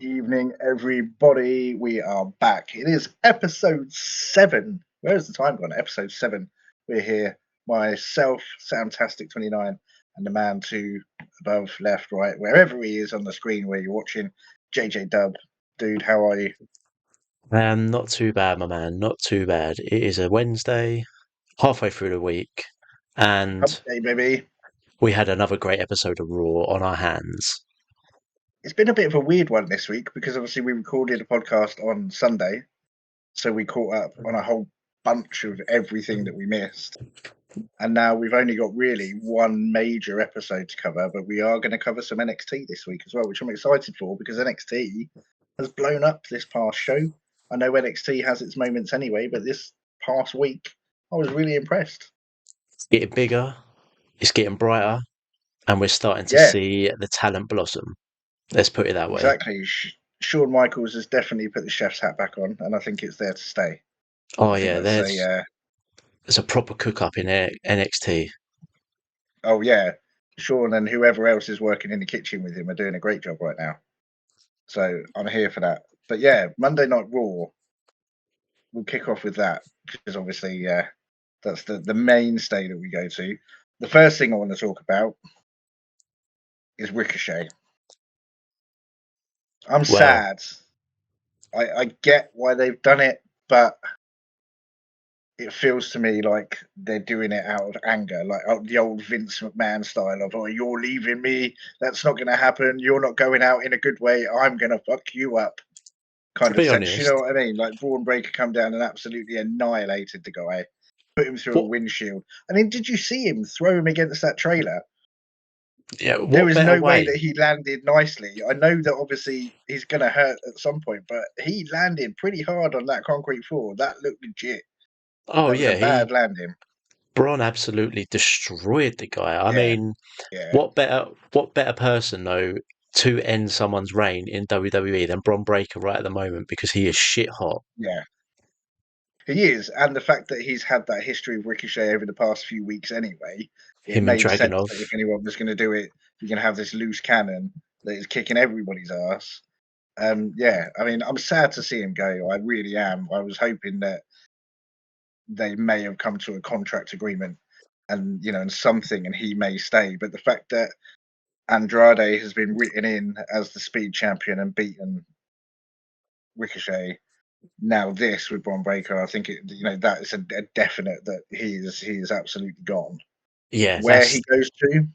Evening, everybody. We are back. It is episode 7. Where's the time gone? Episode 7. We're here. Myself, Samtastic29, and the man to above, left, right, wherever he is on the screen where you're watching, JJ Dub. Dude, how are you? Not too bad, my man. Not too bad. It is a Wednesday, halfway through the week, and Hey, baby. we had another great episode of Raw on our hands. It's been a bit of a weird one this week because obviously we recorded a podcast on Sunday, so we caught up on a whole bunch of everything that we missed. And now we've only got really one major episode to cover, but we are going to cover some NXT this week as well, which I'm excited for because NXT has blown up this past show. I know NXT has its moments anyway, but this past week I was really impressed. It's getting bigger, it's getting brighter, and we're starting to Yeah, see the talent blossom. Let's put it that way. exactly. Shawn Michaels has definitely put the chef's hat back on, and I think it's there to stay. Oh I think yeah, that's there's a proper cook up in NXT. oh yeah, Shawn and whoever else is working in the kitchen with him are doing a great job right now. So I'm here for that. But yeah, Monday Night Raw, we'll kick off with that because obviously that's the mainstay that we go to. The first thing I want to talk about is Ricochet. I'm Well, sad. I get why they've done it, but it feels to me like they're doing it out of anger, like the old Vince McMahon style of, "Oh, you're leaving me. That's not going to happen. You're not going out in a good way. I'm going to fuck you up." to Kind of be sense. You know honest, what I mean? Like Braun Breaker come down and absolutely annihilated the guy, put him through a what windshield. I mean, did you see him throw him against that trailer? There what was better no way way? that he landed nicely. I know that obviously he's going to hurt at some point, but he landed pretty hard on that concrete floor. That looked legit. Oh That was a yeah, bad landing. Bron absolutely destroyed the guy. I Yeah, mean, yeah, what better person though to end someone's reign in WWE than Bron Breakker right at the moment because he is shit hot. yeah. He is, and the fact that he's had that history of Ricochet over the past few weeks anyway, it Him and made sense Dragunov. that if anyone was going to do it, you're going to have this loose cannon that is kicking everybody's ass. Yeah, I mean, I'm sad to see him go. I really am. I was hoping that they may have come to a contract agreement and and something, and he may stay. But the fact that Andrade has been written in as the speed champion and beaten Ricochet, now this with Bron Breakker, I think that is a definite that he is absolutely gone. Yeah, Where that's he goes to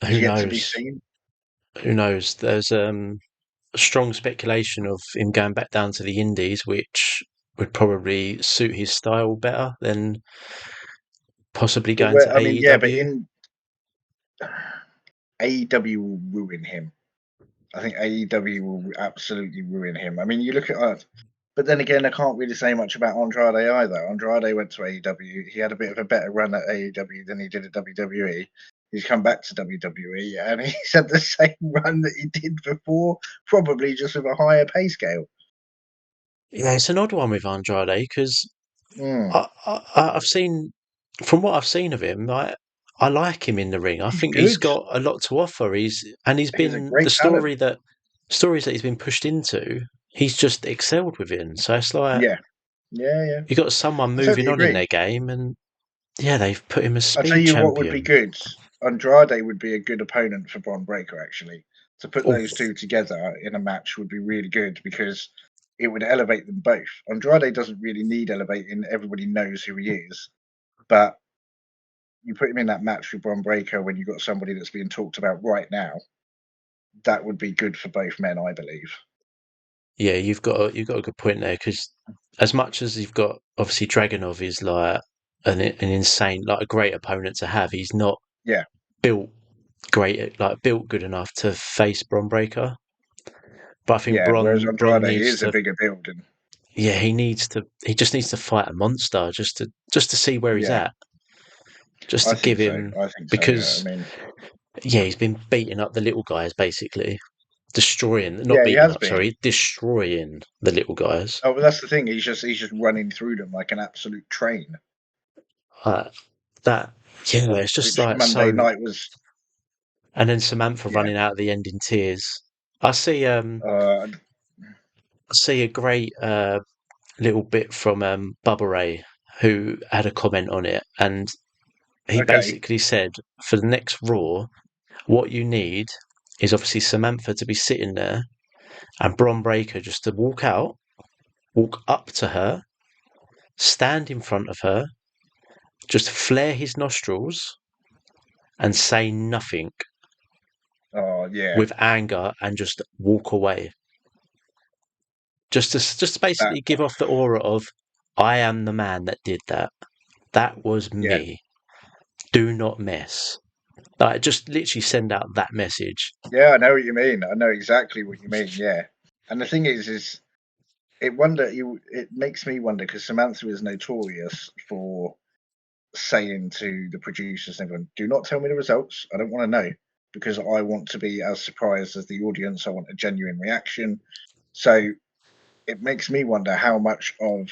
is who yet to be knows. seen. Who knows? There's a strong speculation of him going back down to the Indies, which would probably suit his style better than possibly But going where to I mean, yeah, but AEW. in AEW will ruin him. I think AEW will absolutely ruin him. I mean, you look at but then again, I can't really say much about Andrade either. Andrade went to AEW. He had a bit of a better run at AEW than he did at WWE. He's come back to WWE and he's had the same run that he did before, probably just with a higher pay scale. Yeah, it's an odd one with Andrade because Mm, I've seen, from what I've seen of him, I like him in the ring. I he's think he's good. got a lot to offer. He's He's a been the great talent. stories that he's been pushed into. He's just excelled within. So it's like Yeah, yeah, yeah. you got someone I moving totally on in agree. their game, and yeah, they've put him as I'll tell speed you what would be champion. good. Andrade would be a good opponent for Bron Breakker, actually. To put those Oof. two together in a match would be really good because it would elevate them both. Andrade doesn't really need elevating, everybody knows who he is. But you put him in that match with Bron Breakker when you've got somebody that's being talked about right now, that would be good for both men, I believe. Yeah, you've got a good point there because as much as you've got obviously Dragunov is like an insane like a great opponent to have, he's not Yeah, built built good enough to face Bron Breakker. But I think yeah. Whereas Bron Andrade needs is a to, bigger build, and yeah, he just needs to fight a monster just to see where he's yeah, at, just I to give think so. him I think so. Yeah, I because mean, yeah, he's been beating up the little guys basically, not yeah, he beating has up, been. sorry, destroying the little guys. Oh, but that's the thing. He's just running through them like an absolute train. Uh, that yeah, it's just Which like Monday so. night was, And then Samantha yeah, running out at the end in tears. I see Uh, a great little bit from Bubba Ray, who had a comment on it, and he okay. basically said for the next Raw, what you need is obviously Samantha to be sitting there and Bron Breakker just to walk out, walk up to her, stand in front of her, just flare his nostrils and say nothing Oh yeah. with anger and just walk away. Just That basically give off the aura of I am the man that did that. That was yeah. me. Do not mess. Like just literally send out that message. Yeah, I know what you mean. I know exactly what you mean. Yeah. And the thing is it makes me wonder because Samantha is notorious for saying to the producers and everyone, do not tell me the results. I don't want to know because I want to be as surprised as the audience. I want a genuine reaction. So it makes me wonder how much of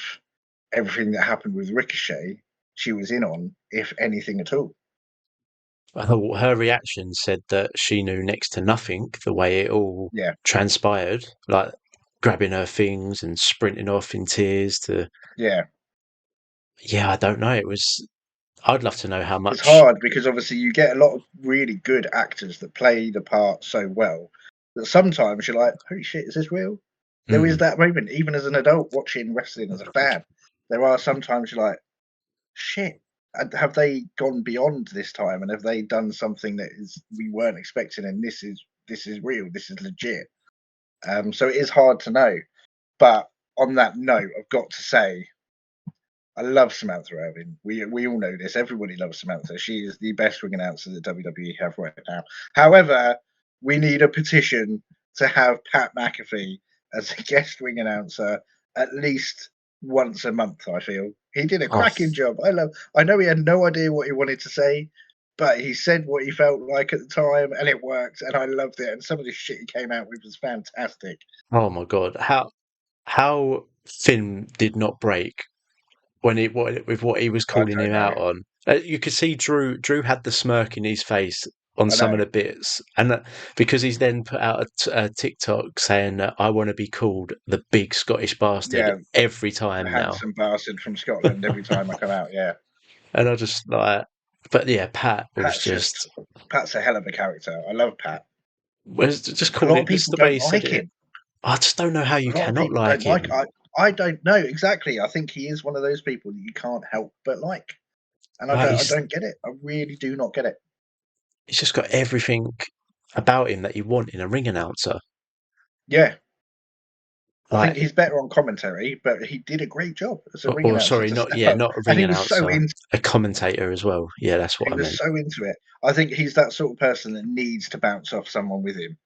everything that happened with Ricochet she was in on, if anything at all. Her reaction said that she knew next to nothing the way it all Yeah. transpired, like grabbing her things and sprinting off in tears to Yeah. yeah, I don't know. It was I'd love to know how It's much hard because obviously you get a lot of really good actors that play the part so well that sometimes you're like, holy shit, is this real? There is mm, that moment, even as an adult watching wrestling as a fan. There are sometimes you're like, shit, have they gone beyond this time and have they done something that is we weren't expecting and this is real, this is legit. So it is hard to know. But on that note, I've got to say I love Samantha Irvin. We all know this. Everybody loves Samantha. She is the best ring announcer that WWE have right now. However, we need a petition to have Pat McAfee as a guest ring announcer at least once a month. I feel he did a oh cracking job. I know he had no idea what he wanted to say, but he said what he felt like at the time, and it worked. And I loved it. And some of the shit he came out with was fantastic. oh my god. How Finn did not break when with what he was I calling don't him know. out on. You could see Drew had the smirk in his face on I some of know. the bits, and because he's then put out a TikTok saying that I want to be called the big Scottish bastard Yeah, every the time now, handsome bastard from Scotland every time I come out. Yeah, and I just like, but yeah, Pat was Pat's just just Pat's a hell of a character. I love Pat. was just A lot calling of this is people the way don't he said like it. him. I just don't know how A you lot of cannot people like don't like. him. I don't know exactly. I think he is one of those people that you can't help but like, and Like I don't get it. I really do not get it. he's just got everything about him that you want in a ring announcer. Yeah, I think Like he's better on commentary, but he did a great job as a ring or announcer sorry, to not step yeah, up, not a and ring announcer, a commentator as well. Yeah, that's what he I was meant. so into it. I think he's that sort of person that needs to bounce off someone with him.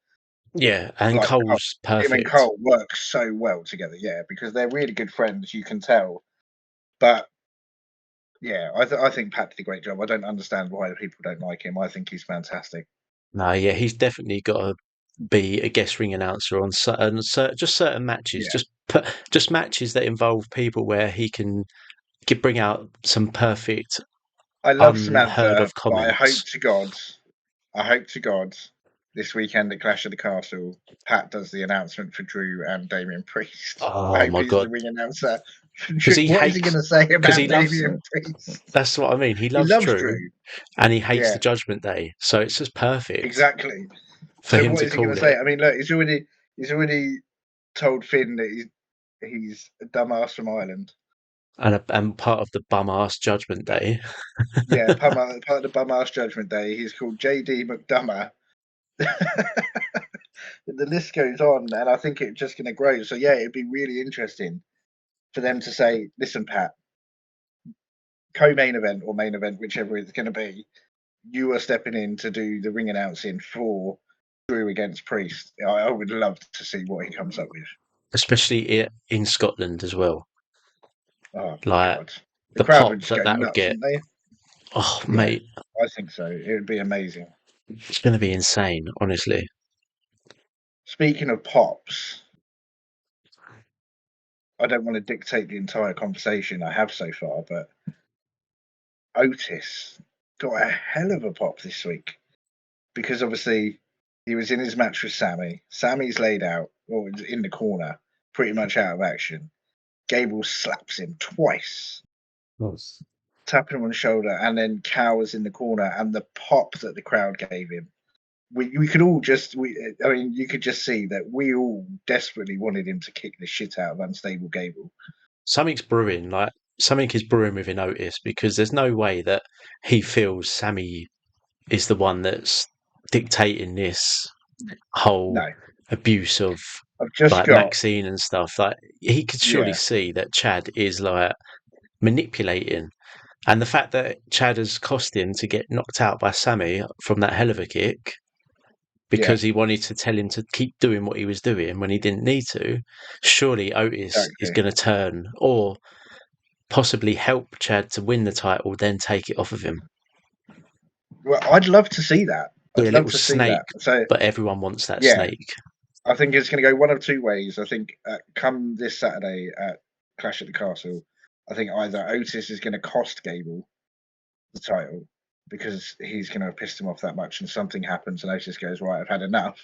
Yeah, and Like Cole. Cole's Him and perfect. Cole work so well together, yeah, because they're really good friends, you can tell. But yeah, I think Pat did a great job. I don't understand why people don't like him. I think he's fantastic. No, yeah, he's definitely got to be a guest ring announcer on just certain matches, Yeah, just matches that involve people where he can bring out some perfect, I love unheard Samantha, of but comments. I hope to God, this weekend at Clash of the Castle, Pat does the announcement for Drew and Damian Priest. I Oh hope my he's god, the ring announcer for because Drew. he What is he going hates to say because about he loves. Damian Priest? That's what I mean. He He loves loves Drew, Drew. and he hates the Yeah, Judgment Day, so it's just perfect exactly. for So him what to is he going call to say? it. I mean, look, he's already told Finn that he's a dumbass from Ireland. And part of the bum ass Judgment Day. Yeah, part of the bum ass Judgment Day. He's called JD McDummer. The list goes on, and I think it's just going to grow. So yeah, it'd be really interesting for them to say, "Listen, Pat, co-main event or main event, whichever it's going to be, you are stepping in to do the ring announcing for Drew against Priest." I would love to see what he comes up with. Especially in Scotland as well. Oh my Like god, the the crowd would pop just that go that would nuts, get. wouldn't they? Oh, Yeah, mate, I think so. It would be amazing. it's going to be insane, honestly. Speaking of pops, I don't want to dictate the entire conversation I have so far, but Otis got a hell of a pop this week because obviously He was in his match with Sammy. Sammy's laid out, or in the corner, pretty much out of action. Gable slaps him twice, Nice. tapping him on the shoulder, and then cowers in the corner. And the pop that the crowd gave him, we could all you could just see that we all desperately wanted him to kick the shit out of Unstable Gable. Something's brewing, like something is brewing within Otis, because there's no way that he feels Sammy is the one that's dictating this whole No, abuse of I've just like got Maxine and stuff. Like he could surely yeah, see that Chad is like manipulating. And the fact that Chad has cost him to get knocked out by Sammy from that hell of a kick yeah, because he wanted to tell him to keep doing what he was doing when he didn't need to, surely Otis is exactly. going to turn or possibly help Chad to win the title, then take it off of him. Well, I'd love to see that. Be I'd a love little to see snake, that. So but everyone wants that yeah, snake. I think it's going to go one of two ways. I think come this Saturday at Clash at the Castle, I think either Otis is going to cost Gable the title because he's going to have pissed him off that much, and something happens, and Otis goes, right, I've had enough.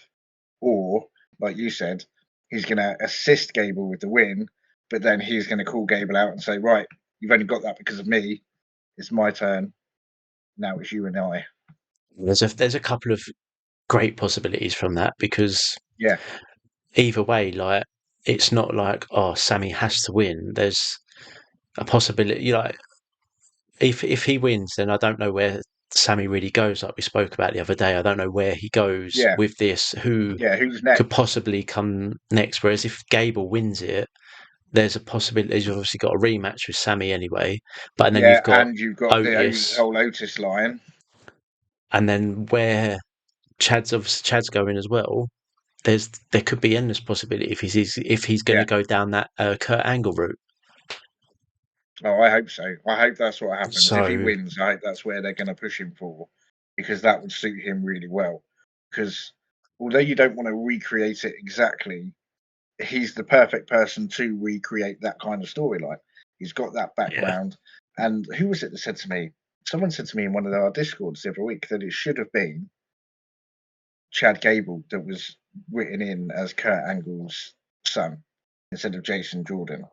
Or, like you said, he's going to assist Gable with the win, but then he's going to call Gable out and say, right, you've only got that because of me. It's my turn. Now it's you and I. There's a couple of great possibilities from that because Yeah, either way, like it's not like oh Sammy has to win. There's a possibility, like if he wins, then I don't know where Sammy really goes. Like we spoke about the other day, I don't know where he goes yeah, with this. Who yeah. Who's could next? possibly come next? Whereas if Gable wins it, there's a possibility. He's obviously got a rematch with Sammy anyway, but then Yeah, you've got and you've got the Otis, whole Otis line. and then where Chad's going as well. There could be endless possibility if he's going Yeah. to go down that Kurt Angle route. Oh, I hope so. I hope that's what happens. If he So wins, I hope that's where they're going to push him for, because that would suit him really well. Because although you don't want to recreate it exactly, he's the perfect person to recreate that kind of storyline. He's got that yeah, background. And who was it that said to me? Someone said to me in one of our discords the other week that it should have been Chad Gable that was written in as Kurt Angle's son instead of Jason Jordan.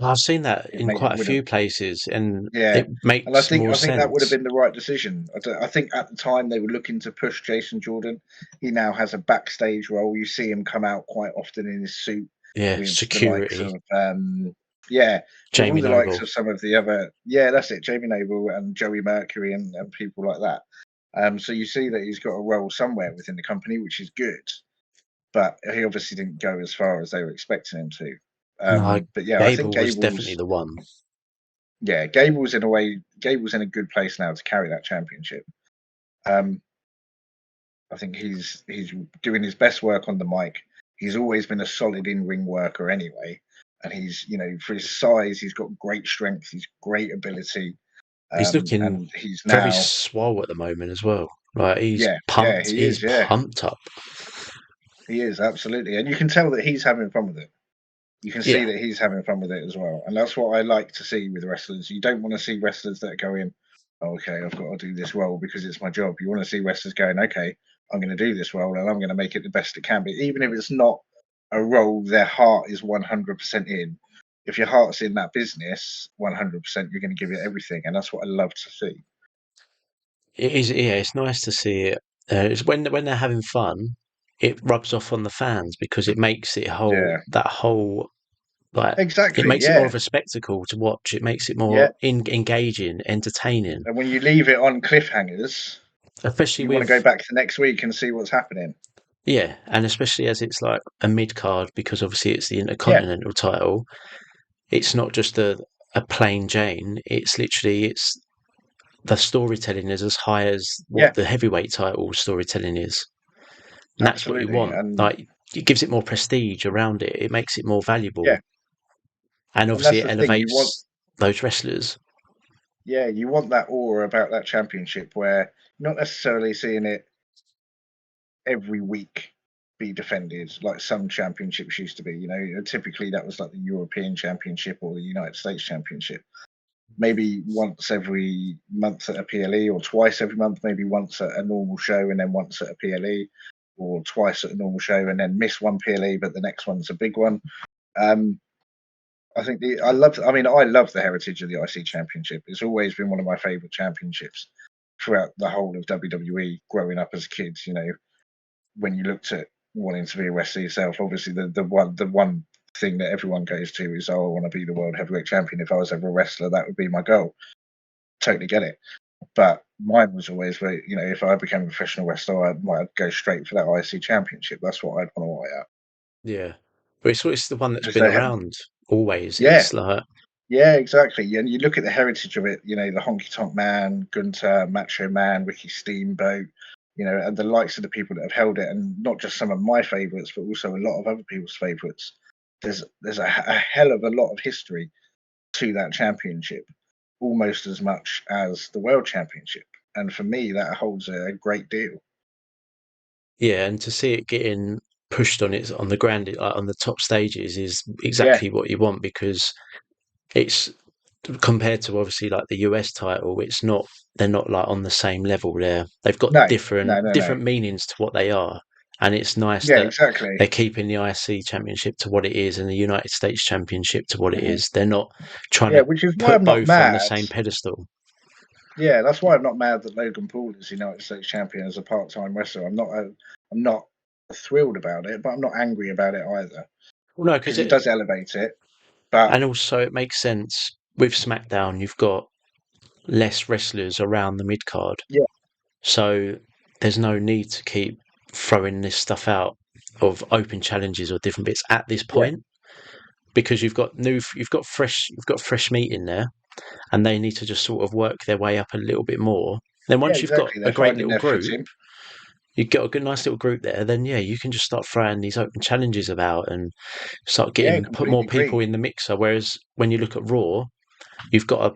I've seen that It in made it quite a would have few places, and Yeah, it and I makes think more I think that would have sense. been the right decision. I think at the time they were looking to push Jason Jordan. He now has a backstage role. You see him come out quite often in his suit Yeah, with the likes security, of yeah, with all Jamie the likes Noble. of some of the other that's it, Jamie Noble and Joey Mercury and people like that. So you see that he's got a role somewhere within the company, which is good. But he obviously didn't go as far as they were expecting him to. No, But yeah, I think Gable was definitely the one. Gable's in a good place now to carry that championship. Um, I think he's doing his best work on the mic. He's always been a solid in-ring worker anyway, and he's for his size, he's got great strength, he's great ability, He's looking and he's very now swole at the moment as well. Like he's yeah, pumped. he He's is, pumped up. he is absolutely, and you can tell that he's having fun with it. You can see Yeah, that he's having fun with it as well, and that's what I like to see with wrestlers. You don't want to see wrestlers that go in, oh, okay, I've got to do this role because it's my job. You want to see wrestlers going, okay, I'm going to do this role and I'm going to make it the best it can be, even if it's not a role their heart is 100% in. If your heart's in that business 100%, you're going to give it everything, and that's what I love to see. it is. Yeah, it's nice to see it. It's when they're having fun, it rubs off on the fans because it makes it Yeah, whole like it exactly. makes it more Yeah, of a spectacle to watch. It makes it more yeah. engaging, entertaining, And when you leave it on cliffhangers, especially you want to go with back to next week and see what's happening. yeah, and especially as it's like a mid card because obviously it's the Yeah, Intercontinental title. It's not just a plain Jane. It's literally it's the storytelling is as high as yeah, what the heavyweight title storytelling is. And that's what you absolutely. want. And Like it gives it more prestige around it. It makes it more valuable. yeah, And and obviously that's it the thing. elevates those wrestlers. You want that aura about that championship where you're not necessarily seeing it every week be defended like some championships used to be. Typically that was like the European Championship or the United States Championship. Maybe once every month at a PLE, or twice every month, maybe once at a normal show and then once at a PLE, or twice at a normal show and then miss one PLE, but the next one's a big one. I think I love the heritage of the IC Championship. It's always been one of my favourite championships throughout the whole of WWE. Growing up as a kid, when you looked at wanting to be a wrestler yourself, obviously the one thing that everyone goes to is, oh, I want to be the world heavyweight champion. If I was ever a wrestler, that would be my goal. Totally get it. But mine was always where, if I became a professional wrestler, I'd go straight for that IC Championship. That's what I'd want to weigh out. Yeah, but it's the one that's Because been they have, around always. yeah, It's like, yeah, exactly. And you look at the heritage of it, the Honky Tonk Man, Gunter, Macho Man, Ricky Steamboat, and the likes of the people that have held it, and not just some of my favourites, but also a lot of other people's favourites. There's a hell of a lot of history to that championship, almost as much as the World Championship. And for me, that holds a great deal. yeah, and to see it getting pushed on the ground, on the top stages, is Yeah, exactly what you want, because it's compared to obviously like the US title. They're not like on the same level there. They've got no, no. different meanings to what they are, and it's nice Yeah, that exactly. they're keeping the IC Championship to what it is and the United States Championship to what it is. They're not trying Yeah, to which is why put I'm not both on the mad. same pedestal. Yeah, that's why I'm not mad that Logan Paul is United States champion as a part-time wrestler. I'm not thrilled about it, but I'm not angry about it either, Well, no, because it does elevate it. But and also it makes sense with SmackDown. You've got less wrestlers around the mid card, yeah, so there's no need to keep throwing this stuff out of open challenges or different bits at this yeah, point, because you've got fresh meat in there, and they need to just sort of work their way up a little bit more. Then yeah, once you've got exactly. a They're great finding little their group, footing. you get a good nice little group there, then yeah, you can just start throwing these open challenges about and start Yeah, put more completely people agree. in the mixer. Whereas when you look at Raw, you've got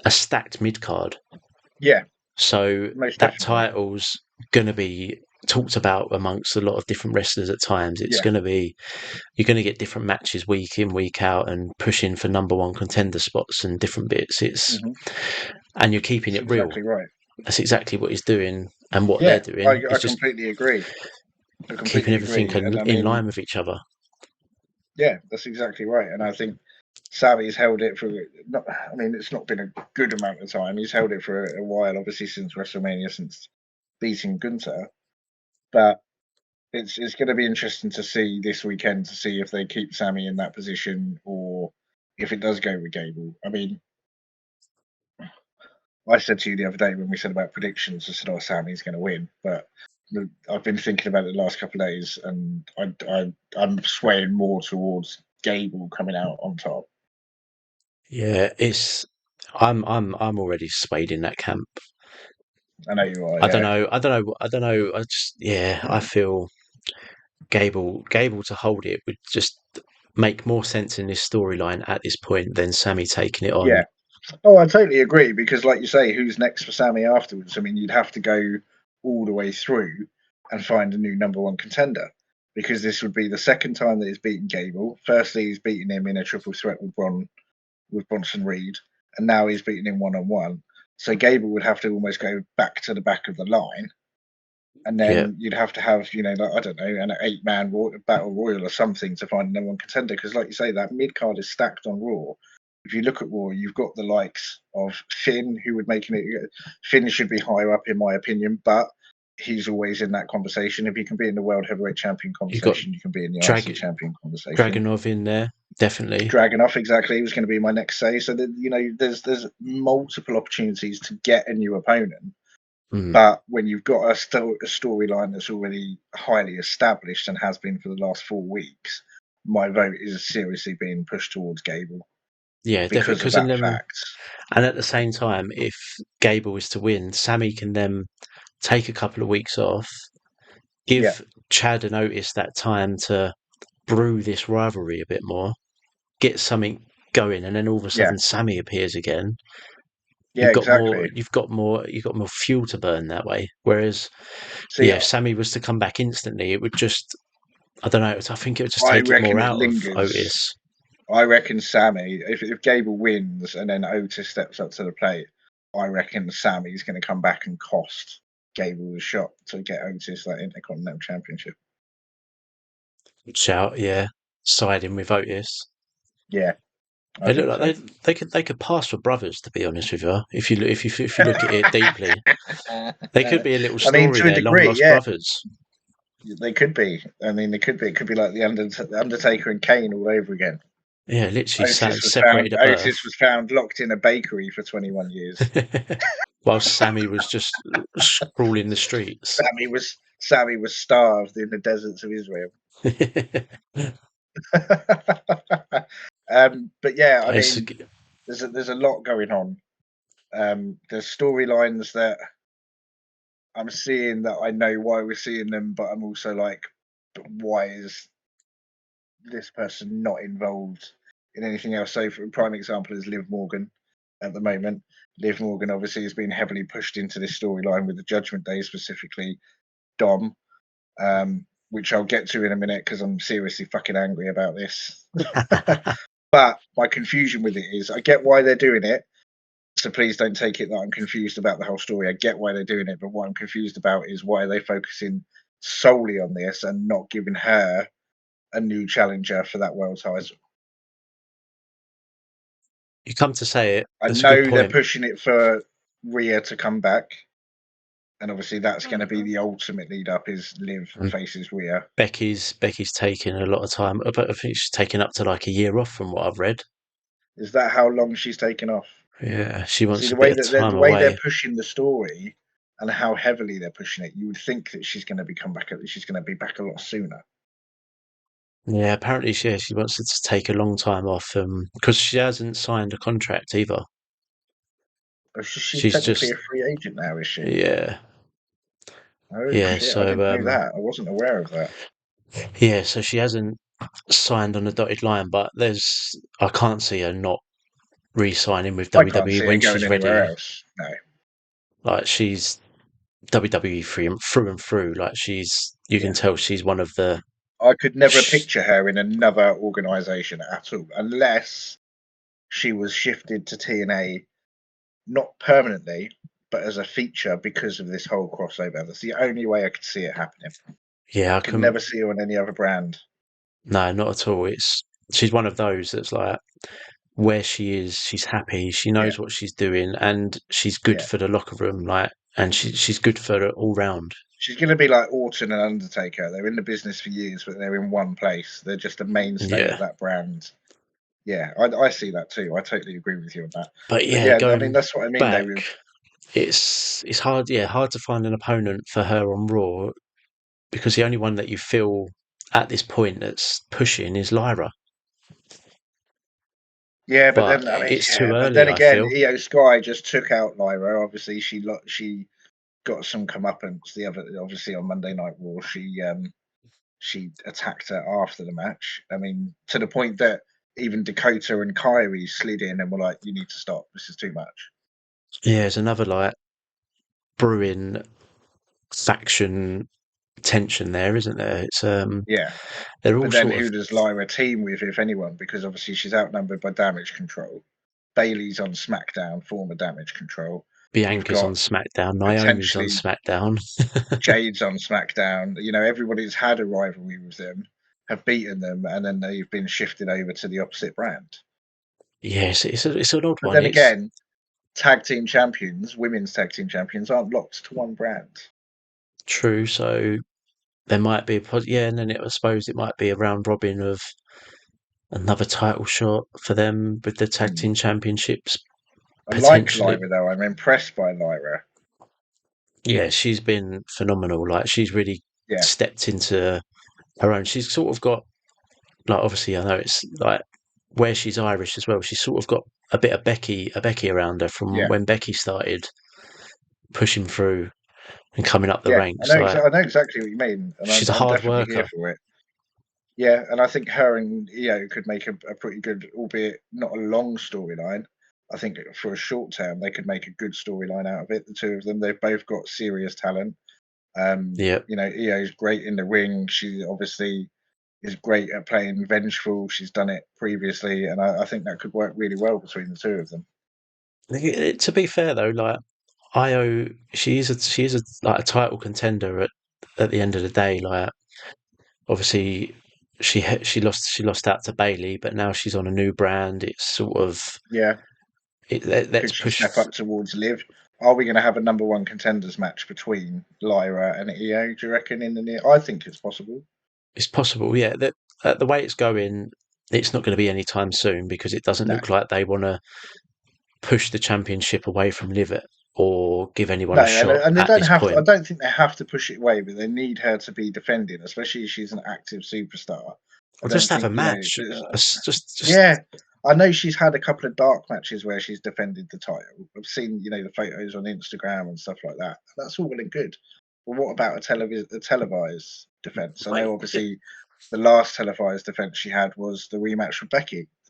a stacked mid card. Yeah, So most that definitely. title's going to be talked about amongst a lot of different wrestlers at times. It's Yeah, going to be, you're going to get different matches week in, week out, and pushing for number one contender spots and different bits. hmm And you're keeping that's it real. exactly right. That's exactly what he's doing, and what they're Yeah, doing I is just completely agree. I keeping completely everything agree. And I in mean, line with each other. yeah, that's exactly right. And I think Savvy's held it for not. I mean, it's not been a good amount of time. He's held it for a while, obviously since WrestleMania, since beating Gunter. But it's going to be interesting to see this weekend to see if they keep Sammy in that position or if it does go with Gable. I mean, I said to you the other day when we said about predictions, I said, "Oh, Sammy's going to win," but I've been thinking about it the last couple of days, and I'm swaying more towards Gable coming out on top. Yeah, I'm already swayed in that camp. I know you are, I don't yeah. know. I don't know. I just yeah. I feel Gable to hold it would just make more sense in this storyline at this point than Sammy taking it on. Yeah. Oh, I totally agree because, like you say, who's next for Sammy afterwards? I mean, you'd have to go all the way through and find a new number one contender because this would be the second time that he's beaten Gable. Firstly, he's beaten him in a triple threat with Bronson Reed, and now he's beaten him one on one. So Gable would have to almost go back to the back of the line, and Yeah, then you'd have to have like, I don't know, an 8-man battle royal or something to find a number one contender. Because, like you say, that mid card is stacked on Raw. If you look at Raw, you've got the likes of Finn, who would make it. Finn should be higher up, in my opinion, but he's always in that conversation. If you can be in the World Heavyweight Champion you got conversation, you can be in the IC Drag Champion conversation. Dragunov in there definitely. Dragonoff, exactly, was going to be my next say. So that there's multiple opportunities to get a new opponent. Mm. But when you've got a storyline that's already highly established and has been for the last 4 weeks, my vote is seriously being pushed towards Gable Yeah, definitely. because of Because and that fact. and at the same time, if Gable is to win, Sammy can then take a couple of weeks off, Yeah, give Chad a notice that time to brew this rivalry a bit more, get something going, and then all of a yeah, sudden Sammy appears again. yeah, exactly. You've got more fuel to burn that way. Whereas, See, yeah, if Sammy was to come back instantly, it would just, I don't know, I think it would just I take it more reckon it out of lingers. Otis. I reckon Sammy, if Gable wins and then Otis steps up to the plate, I reckon Sammy's going to come back and cost Gable was shot to get Otis that Intercontinental Championship. Shout, yeah, siding with Otis. Yeah, They look like they could pass for brothers, to be honest with you. If you look at it deeply, they could be a little I mean, story to a there, long degree, lost yeah. brothers. They could be. I mean, they could be. It could be like the Undertaker and Kane all over again. Yeah, literally Otis separated at birth. was found locked in a bakery for 21 years. While Sammy was just crawling the streets. Sammy was starved in the deserts of Israel. But yeah, I mean, there's a lot going on. There's storylines that I'm seeing that I know why we're seeing them, but I'm also like, but why is this person not involved in anything else? So, for a prime example is Liv Morgan at the moment. Liv Morgan obviously has been heavily pushed into this storyline with the Judgment Day, specifically Dom, which I'll get to in a minute because I'm seriously fucking angry about this. But my confusion with it is I get why they're doing it. So please don't take it that I'm confused about the whole story. I get why they're doing it, but what I'm confused about is why are they focusing solely on this and not giving her a new challenger for that world title? You come to say it. I That's a good know they're point. pushing it for Rhea to come back, and obviously that's going to be the ultimate lead up is Liv faces Rhea. Becky's taking a lot of time, but I think she's taking up to like a year off from what I've read. Is that how long she's taken off? Yeah, she wants See, a bit of time the way they're away. pushing the story and how heavily they're pushing it, you would think that she's going to be back a lot sooner. Yeah, apparently she wants it to take a long time off because she hasn't signed a contract either. She's She's technically just a free agent now, is she? yeah. Oh Yeah, shit! I didn't know so that. I wasn't aware of that. yeah, so she hasn't signed on the dotted line, but I can't see her not re-signing with I can't WWE see her when going she's anywhere ready. else. No. Like she's WWE through and through. Like you Yeah. can tell she's one of the. I could never picture her in another organisation at all, unless she was shifted to TNA, not permanently, but as a feature because of this whole crossover. That's the only way I could see it happening. Yeah, I I could can. never see her on any other brand. No, not at all. She's one of those that's like where she is, she's happy. She Yeah. knows what she's doing, and she's good Yeah. for the locker room. Like, and she's good for it all round. She's going to be like Orton and Undertaker. They're in the business for years, but they're in one place. They're just a mainstay of Yeah, that brand. Yeah, I see that too. I totally agree with you on that. but But yeah, yeah, I mean going that's what I mean. back, it's hard. Yeah, hard to find an opponent for her on Raw because the only one that you feel at this point that's pushing is Lyra. Yeah, but But then I mean, it's too yeah, but early, then I again, feel. Io Sky just took out Lyra. Obviously, she got some comeuppance. The other, obviously, on Monday Night Raw, she attacked her after the match. I mean, to the point that even Dakota and Kyrie slid in and were like, "You need to stop. This is too much." Yeah, there's another like brewing faction tension there, isn't there? It's Yeah, they're all but then sort who of does Lyra team with, if anyone? Because obviously she's outnumbered by Damage Control. Bailey's on SmackDown, former Damage Control. You've Bianca's on got SmackDown, Naomi's on potentially SmackDown. Jade's on SmackDown. You know, everybody that's had a rivalry with them have beaten them, and then they've been shifted over to the opposite brand. Yes, it's an odd But one. then It's again, tag team champions, women's tag team champions, aren't locked to one brand. true. So there might be yeah, and then I suppose it might be a round robin of another title shot for them with the tag team championships I like potentially. Lyra though. I'm impressed by Lyra. Yeah, she's been phenomenal. Like she's really Yeah, stepped into her own. She's sort of got like obviously I know it's like where she's Irish as well. She's sort of got a Becky around her from yeah, when Becky started pushing through and coming up the yeah. ranks. Like I know exactly what you mean, and she's a I'm hard definitely worker. here for it. Yeah, and I think her and Io could make a pretty good, albeit not a long storyline. I think for a short term, they could make a good storyline out of it. The two of them, they've both got serious talent. Yeah, You know, Io's great in the ring. She obviously is great at playing vengeful. She's done it previously, and I think that could work really well between the two of them. to be fair though, like Io, she is a like a title contender at the end of the day. Like obviously she lost out to Bailey, but now she's on a new brand. It's sort of Yeah. let's Could she push. step up towards Liv? Are we going to have a number one contenders match between Lyra and Io? Do you reckon in the near? I think it's possible. It's possible, yeah. That the way it's going, it's not going to be anytime soon because it doesn't No, look like they want to push the championship away from Liv or give anyone no, a shot and they at don't this have to. I point. don't think they have to push it away, but they need her to be defending, especially if she's an active superstar. I Or don't just have a think match. Just Yeah, I know she's had a couple of dark matches where she's defended the title. I've seen the photos on Instagram and stuff like that. That's all well and good. But what about a televised defense? I know wait, obviously the last televised defense she had was the rematch with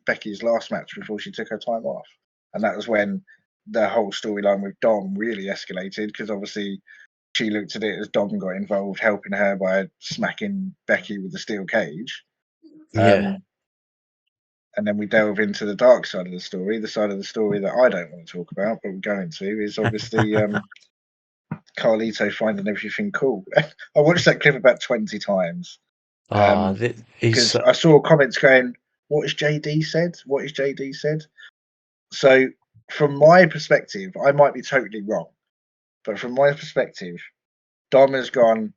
Becky's last match before she took her time off, and that was when the whole storyline with Dom really escalated because obviously she looked at it as Dom got involved, helping her by smacking Becky with the steel cage. yeah. And then we delve into the dark side of the story, the side of the story that I don't want to talk about, but we're going to, is obviously Carlito finding everything cool. I watched that clip about 20 times Ah, he's because I saw comments going, "What has JD said? What has JD said?" So, from my perspective, I might be totally wrong, but from my perspective, Dom has gone,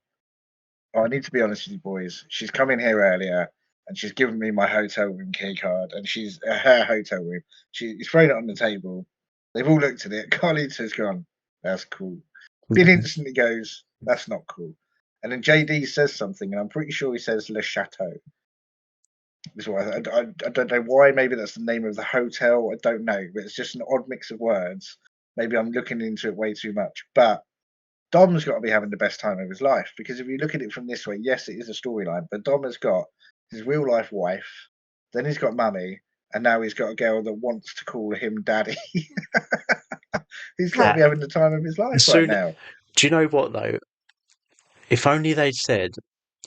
"Oh, I need to be honest with you boys. She's come in here earlier and she's given me my hotel room key card and she's her hotel room. She's thrown it on the table. They've all looked at it. Carlito's gone, that's cool. Finn instantly goes, that's not cool. And then JD says something, and I'm pretty sure he says Le Chateau. I don't know why. Maybe that's the name of the hotel. I don't know, but it's just an odd mix of words. Maybe I'm looking into it way too much. But Dom's got to be having the best time of his life because if you look at it from this way, yes, it is a storyline, but Dom has got his real life wife, then he's got mummy, and now he's got a girl that wants to call him daddy. He's got to be that. having the time of his life right Soon, now. do you know what though? If only they'd said,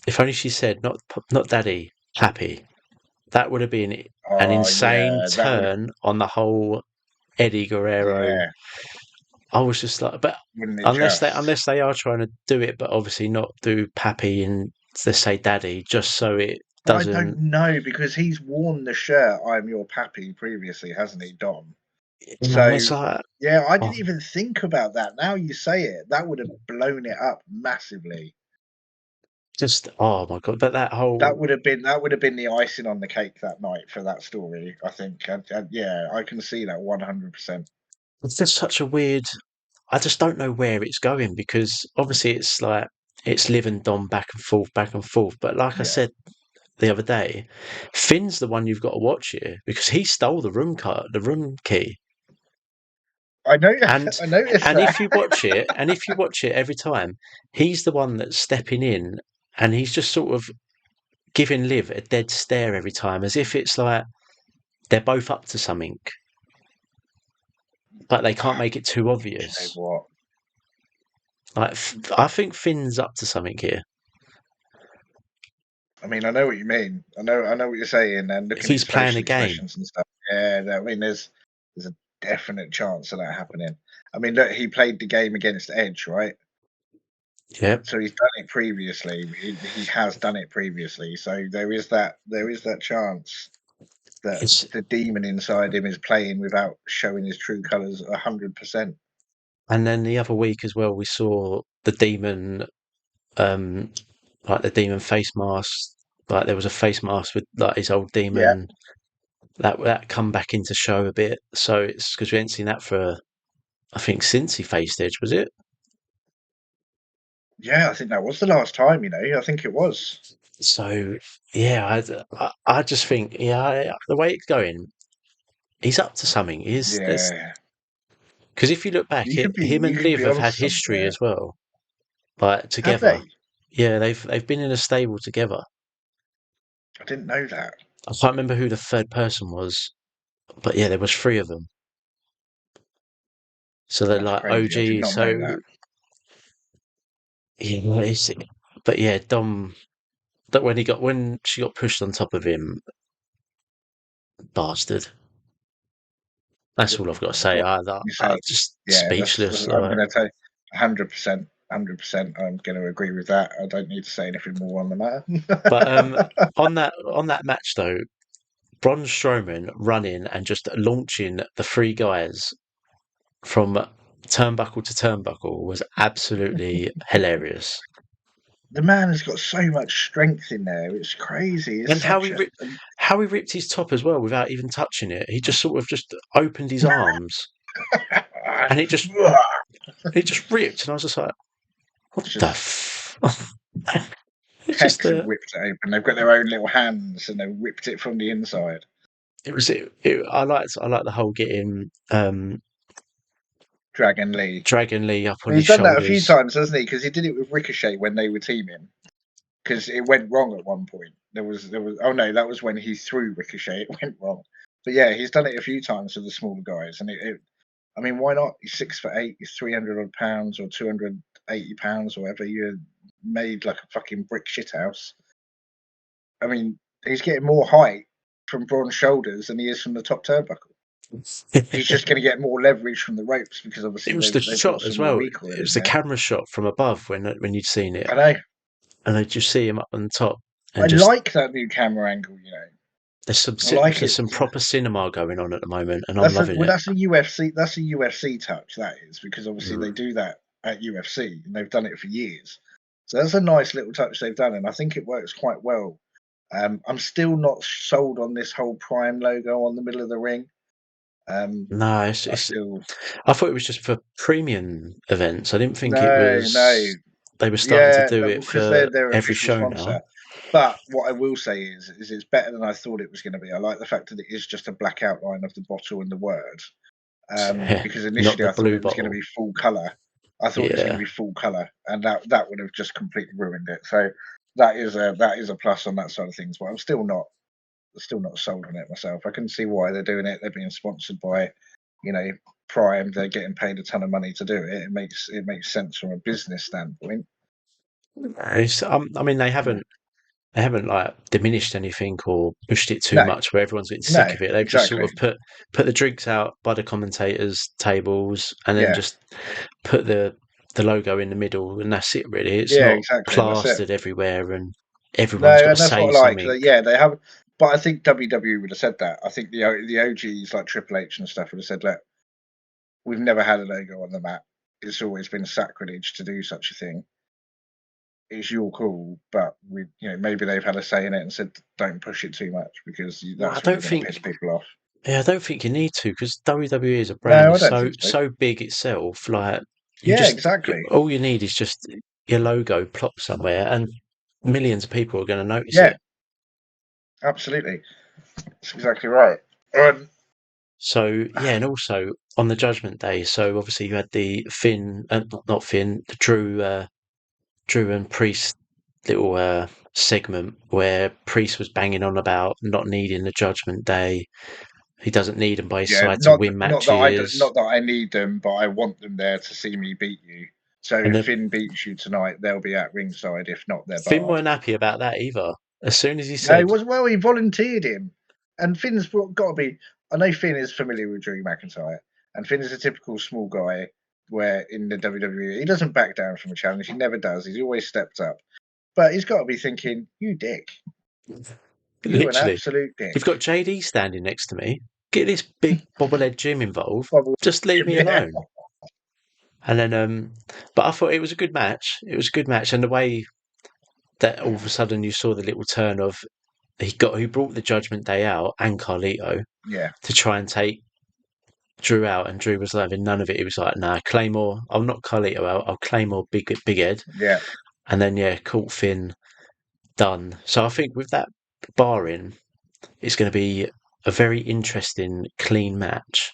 if only she said, not daddy, happy. That would have been an Oh insane yeah, that would, turn on the whole Eddie Guerrero. yeah, I was just like, but wouldn't it unless they just? unless they are trying to do it, but obviously not do Pappy and let's say Daddy, just so it I don't doesn't. know because he's worn the shirt "I'm your pappy" previously, hasn't he, Dom? It's So like, yeah, I oh, didn't even think about that. Now you say it, that would have blown it up massively. just oh my god! But that whole That would have been the icing on the cake that night for that story. I think. Yeah, I can see that 100%. it's just such a weird. I just don't know where it's going because obviously it's like it's Liv and Dom back and forth, back and forth. But like I Yeah, said the other day, Finn's the one you've got to watch here because he stole the room key. I know. And I noticed and that. if you watch it every time, he's the one that's stepping in and he's just sort of giving Liv a dead stare every time, as if it's like they're both up to something, but they can't make it too Do you know obvious. what? Like I think Finn's up to something here. I mean, I know what you mean. I know what you're saying, and If looking at he's his playing a facial game, expressions and stuff. Yeah, I mean, there's a definite chance of that happening. I mean, look, he played the game against Edge, right? yeah, So he's done it previously. He has done it previously. So there is that chance that it's the demon inside him is playing without showing his true colours 100%. and then the other week as well, we saw the demon, um, like the demon face mask. Like there was a face mask with like his old Yeah, demon that come back into show a bit. So it's because we hadn't seen that for I think since he faced Edge, was it? yeah, I think that was the last time. I think it was. So yeah, I just think the way it's going, he's up to something. Is there's Yeah, because if you look back, you could be him you and could Liv be have on had history something. as well, like Have together. they? Yeah, they've been in a stable together. I didn't know that. I can't remember who the third person was, but yeah, there was three of them. So they're That's like crazy. I did OG. not know So that. yeah, but yeah, Dom. That when she got pushed on top of him, bastard. That's all I've got to say. I'm just speechless. I'm going to tell 100%. 100%. I'm going to agree with that. I don't need to say anything more on the matter. But on that match though, Braun Strowman running and just launching the three guys from turnbuckle to turnbuckle was absolutely hilarious. The man has got so much strength in there. It's crazy. It's And how such he a how he ripped his top as well without even touching it. He just sort of just opened his arms and it just ripped, and I was just like, what the f? It's just Hex have whipped it open. They've got their own little hands and they've whipped it from the inside. I liked the whole getting Dragon Lee up on He's his done that a few shoulders. times, hasn't he? Because he did it with Ricochet when they were teaming. Because it went wrong at one point. There was. Oh no, that was when he threw Ricochet. It went wrong. But yeah, he's done it a few times with the smaller guys, and I mean, why not? He's 6'8", he's 300 odd pounds or 280 pounds or whatever. You're made like a fucking brick shithouse. I mean, he's getting more height from Braun's shoulders than he is from the top turnbuckle. He's just going to get more leverage from the ropes because obviously It was they've the got shot some as more well. recoil It in was the there. camera shot from above when you'd seen it. I know. And they just see him up on the top. And I like that new camera angle, you know. There's some proper cinema going on at the moment, and I'm loving it. That's a UFC. That's a UFC touch. That is because obviously they do that at UFC, and they've done it for years. So that's a nice little touch they've done, and I think it works quite well. I'm still not sold on this whole Prime logo on the middle of the ring. No, I thought it was just for premium events. I didn't think it was. No. They were starting to do it because for they're every official show sponsor. now. But what I will say is it's better than I thought it was going to be. I like the fact that it is just a black outline of the bottle and the word. Because initially I thought it was going to be full color. I thought it was going to be full color, and that would have just completely ruined it. So that is a plus on that side of things. But I'm still not sold on it myself. I can see why they're doing it. They're being sponsored by, Prime. They're getting paid a ton of money to do it. It makes sense from a business standpoint. I mean, they haven't like diminished anything or pushed it too much where everyone's getting sick of it. They've just sort of put the drinks out by the commentators' tables and then just put the logo in the middle, and that's it really. It's not plastered everywhere and everyone's got to say what I like. something. They have, but I think WWE would have said that. I think the OGs like Triple H and stuff would have said that we've never had a logo on the mat. It's always been sacrilege to do such a thing. It's your call, but maybe they've had a say in it and said don't push it too much because that's going to piss people off. Yeah, I don't think you need to because WWE as a brand is so big itself. Like exactly. All you need is just your logo plopped somewhere, and millions of people are going to notice it. Absolutely, that's exactly right. So yeah, and also on the Judgment Day. So obviously you had the Finn, not Finn, the Drew and Priest little segment where Priest was banging on about not needing the Judgment Day. He doesn't need them by his side to win matches. Not that I need them, but I want them there to see me beat you. So if Finn beats you tonight, they'll be at ringside. If not, they're Finn barred. weren't happy about that either. As soon as he said, he volunteered him, and Finn's got to be. I know Finn is familiar with Drew McIntyre, and Finn is a typical small guy. Where in the WWE, he doesn't back down from a challenge. He never does. He's always stepped up. But he's got to be thinking, "You dick." You're an absolute dick. You've got JD standing next to me. Get this big bobblehead Jim involved. Just leave me alone. And then, but I thought it was a good match. It was a good match, and the way that all of a sudden you saw the little turn of who brought the Judgment Day out and Carlito, to try and take Drew out, and Drew was having none of it. He was like, "Nah, Claymore. I'll knock Carlito out. I'll Claymore Big Ed." Yeah. And then caught Finn. Done. So I think with that barring, it's going to be a very interesting, clean match.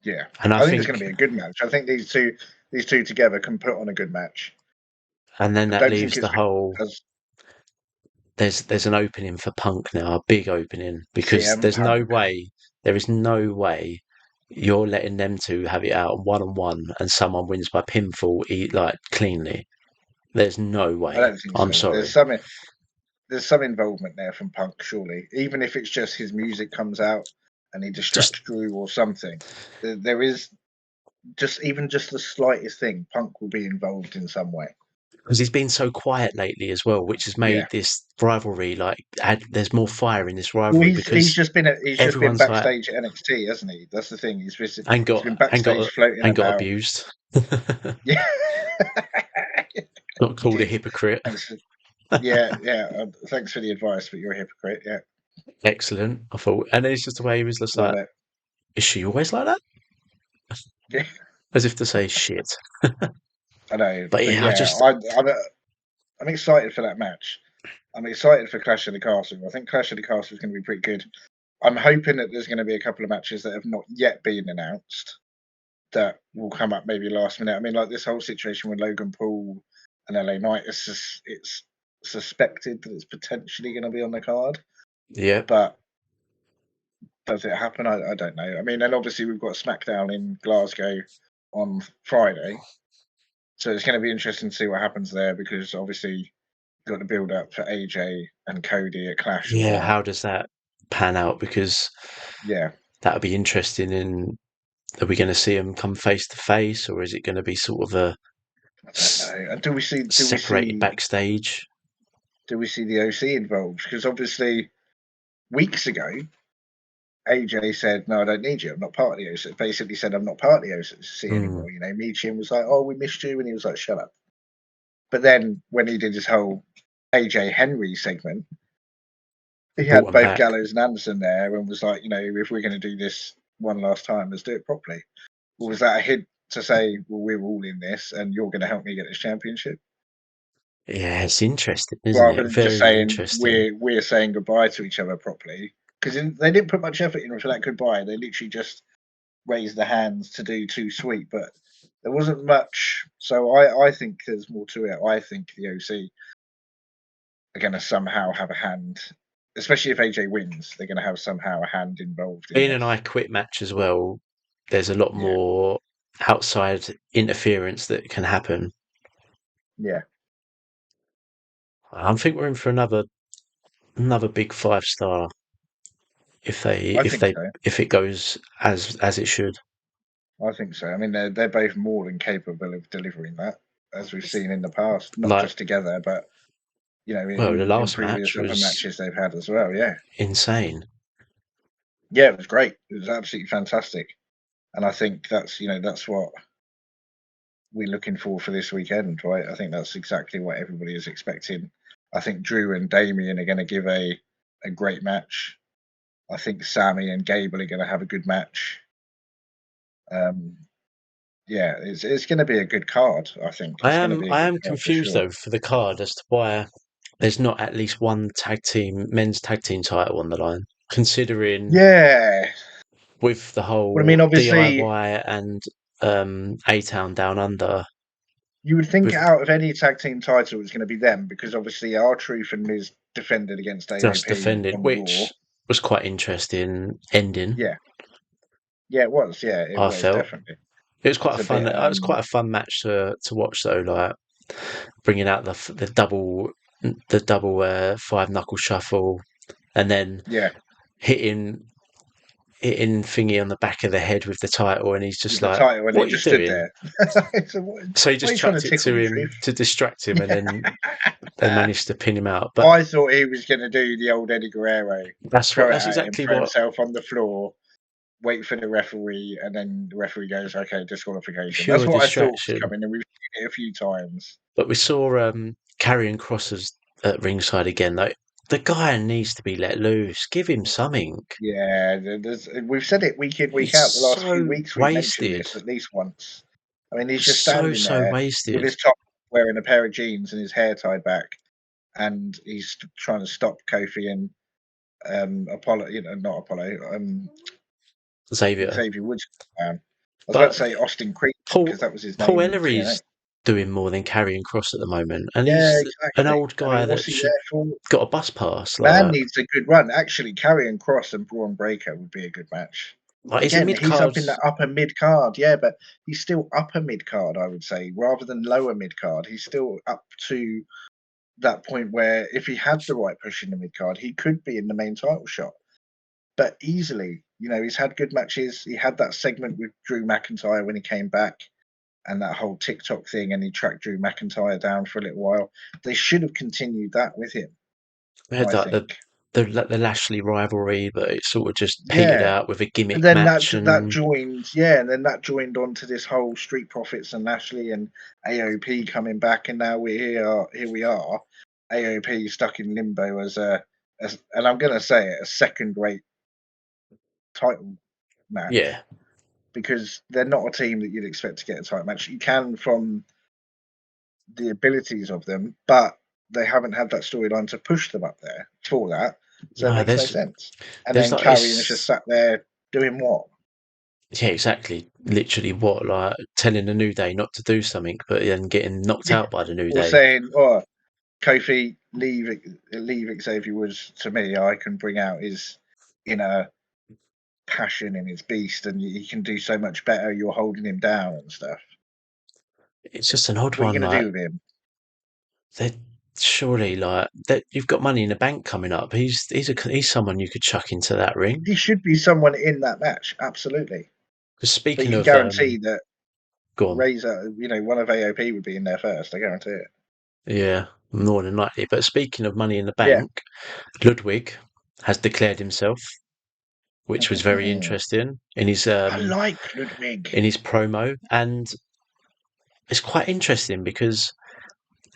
Yeah, and I think it's going to be a good match. I think these two together can put on a good match. And then that leaves the whole. There's an opening for Punk now, a big opening, because there is no way you're letting them two have it out one-on-one and someone wins by pinfall cleanly. There's no way. I don't think I'm sorry. There's some involvement there from Punk, surely. Even if it's just his music comes out and he distracts Drew or something, there is just the slightest thing, Punk will be involved in some way. Because he's been so quiet lately as well, which has made this rivalry there's more fire in this rivalry. Well, he's just been backstage like, at NXT, hasn't he? That's the thing. He's been backstage floating about. Got abused. Yeah. Not called a hypocrite. Thanks for the advice, but you're a hypocrite. Yeah. Excellent. I thought, and then it's just the way he was just like, is she always like that? Yeah. As if to say shit. I know, but yeah, I'm excited for that match. I'm excited for Clash of the Castle. I think Clash of the Castle is going to be pretty good. I'm hoping that there's going to be a couple of matches that have not yet been announced that will come up maybe last minute. I mean, like this whole situation with Logan Paul and LA Knight, it's suspected that it's potentially going to be on the card. Yeah. But does it happen? I don't know. I mean, and obviously we've got SmackDown in Glasgow on Friday. So it's going to be interesting to see what happens there, because obviously you've got the build up for AJ and Cody at Clash. Yeah, how does that pan out? Because that'll be interesting. Are we going to see them come face to face, or is it going to be sort of a separated backstage? Do we see the OC involved? Because obviously weeks ago AJ said, "No, I don't need you. I'm not part of the OC." Basically said, "I'm not part of the OC anymore." You know, Michin was like, "Oh, we missed you," and he was like, "Shut up." But then when he did his whole AJ Henry segment, he had both Gallows and Anderson there, and was like, you know, if we're going to do this one last time, let's do it properly. Or was that a hint to say, well, we're all in this, and you're going to help me get this championship? Yeah, it's interesting, isn't Rather it? than Very just saying interesting. we're saying goodbye to each other properly, because they didn't put much effort in for that goodbye. They literally just raised their hands to do too sweet, but there wasn't much. So I think there's more to it. I think the OC are going to somehow have a hand, especially if AJ wins. They're going to have somehow a hand involved in an I Quit match as well. There's a lot more outside interference that can happen. Yeah, I think we're in for another big 5-star if it goes as it should. I think so. I mean, they're both more than capable of delivering that, as we've seen in the past, not just together, but you know, the last in previous match was matches they've had as well. Yeah, insane. Yeah, it was great. It was absolutely fantastic, and I think that's what we're looking for this weekend, right? I think that's exactly what everybody is expecting. I think Drew and Damien are going to give a great match. I think Sammy and Gable are going to have a good match. Yeah, it's going to be a good card. I think I am confused sure. though for the card as to why there's not at least one men's tag team title on the line, considering with the whole obviously, DIY and A-Town Down Under. You would think out of any tag team title, it's going to be them, because obviously R-Truth and Miz defended against AOP. Just defended, which was quite interesting ending. Yeah, it was. Yeah, it was definitely. It was quite it was quite a fun match to watch though. Like bringing out the double 5-knuckle shuffle, and then hitting Thingy on the back of the head with the title, and he's just like, "What are you doing?" So he just chucked it to him to distract him, and then they managed to pin him out. But I thought he was going to do the old Eddie Guerrero. That's exactly throw himself on the floor, wait for the referee, and then the referee goes, "Okay, disqualification." That's what I thought was coming, and we've seen it a few times. But we saw Karrion Kross at ringside again. Like, the guy needs to be let loose. Give him something. Yeah, we've said it week in, week out. The last few weeks we've mentioned this at least once. I mean, he's just standing there with his top wearing a pair of jeans and his hair tied back, and he's trying to stop Kofi and Apollo. Not Apollo. Xavier Woods. I was about to say Austin Creed because that was his name. Paul Ellery's doing more than Karrion Kross at the moment, and he's an old guy that got a bus pass. Man needs a good run. Actually, Karrion Kross and Bron Breakker would be a good match. Again, he's up in the upper mid card, but he's still upper mid card, I would say, rather than lower mid card. He's still up to that point where if he had the right push in the mid card, he could be in the main title shot. But easily, You know, he's had good matches. He had that segment with Drew McIntyre when he came back, and that whole TikTok thing, and he tracked Drew McIntyre down for a little while. They should have continued that with him, We had I like think. the Lashley rivalry, but it sort of just petered Yeah. out with a And gimmick then match. that And joined, yeah, and then that joined onto this whole Street Profits and Lashley and AOP coming back, and now we're here. Here we are, AOP stuck in limbo as and I'm going to say it, a second-rate title match, yeah, because they're not a team that you'd expect to get a title match. You can from the abilities of them, but they haven't had that storyline to push them up there for that, so it no, makes no sense. And there's then like Carrion is just it's sat there doing what? yeah, exactly. Literally, what like telling the New Day not to do something, but then getting knocked Yeah. out by the New Or Day. saying, "Oh, Kofi, leave Xavier Woods to me. I can bring out his inner passion and his beast, and he can do so much better. You're holding him down and stuff. It's just an odd What are you one. going to Like do with him? they surely like that. You've got Money in the Bank coming up. He's someone you could chuck into that ring. He should be someone in that match, absolutely. Because But speaking you can of, guarantee that go on. Razor, one of AOP would be in there first. I guarantee it. Yeah, more than likely. But speaking of Money in the Yeah. Bank, Ludwig has declared himself, which was very interesting I like Ludwig. in his promo, and it's quite interesting because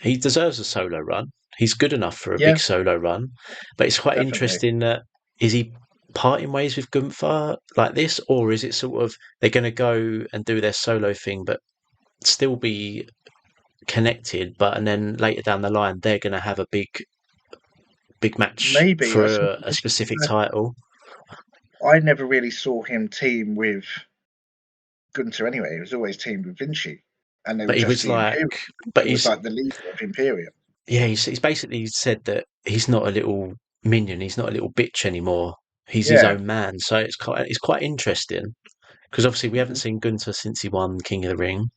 he deserves a solo run. He's good enough for a big Yeah, solo run, but it's quite definitely. interesting that is he parting ways with Gunther like this, or is it sort of they're going to go and do their solo thing, but still be connected, but and then later down the line they're going to have a big match Maybe for I saw a specific title. I never really saw him team with Gunter anyway. He was always teamed with Vinci, and they were But he just was the like, Imperium. but He was like the leader of Imperium. yeah, he's basically said that he's not a little minion, he's not a little bitch anymore. He's his Yeah. own man, so it's quite interesting because obviously we haven't hmm seen Gunter since he won King of the Ring.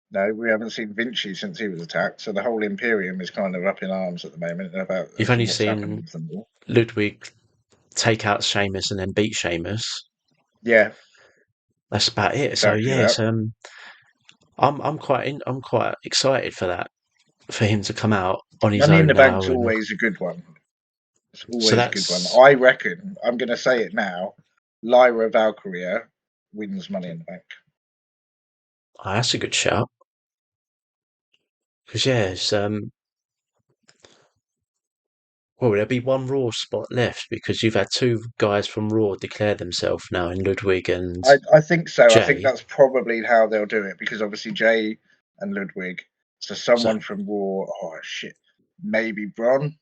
No, we haven't seen Vinci since he was attacked, so the whole Imperium is kind of up in arms at the moment about You've as to only what's happened seen with them all. Ludwig take out Sheamus and then beat Sheamus. Yeah, That's about it. So exactly yeah, that. I'm quite excited for that for him to come out on his Money in own the now, Bank's and always a good one. It's so always a good one. that's I reckon, I'm going to say it now, Lyra Valkyria wins Money in the Bank. that's a good shout because yeah, well, there'll be one Raw spot left because you've had two guys from Raw declare themselves now in Ludwig and I think so. I think Jay. that's probably how they'll do it, because obviously Jay and Ludwig. So So someone from Raw. Oh shit, maybe Bron.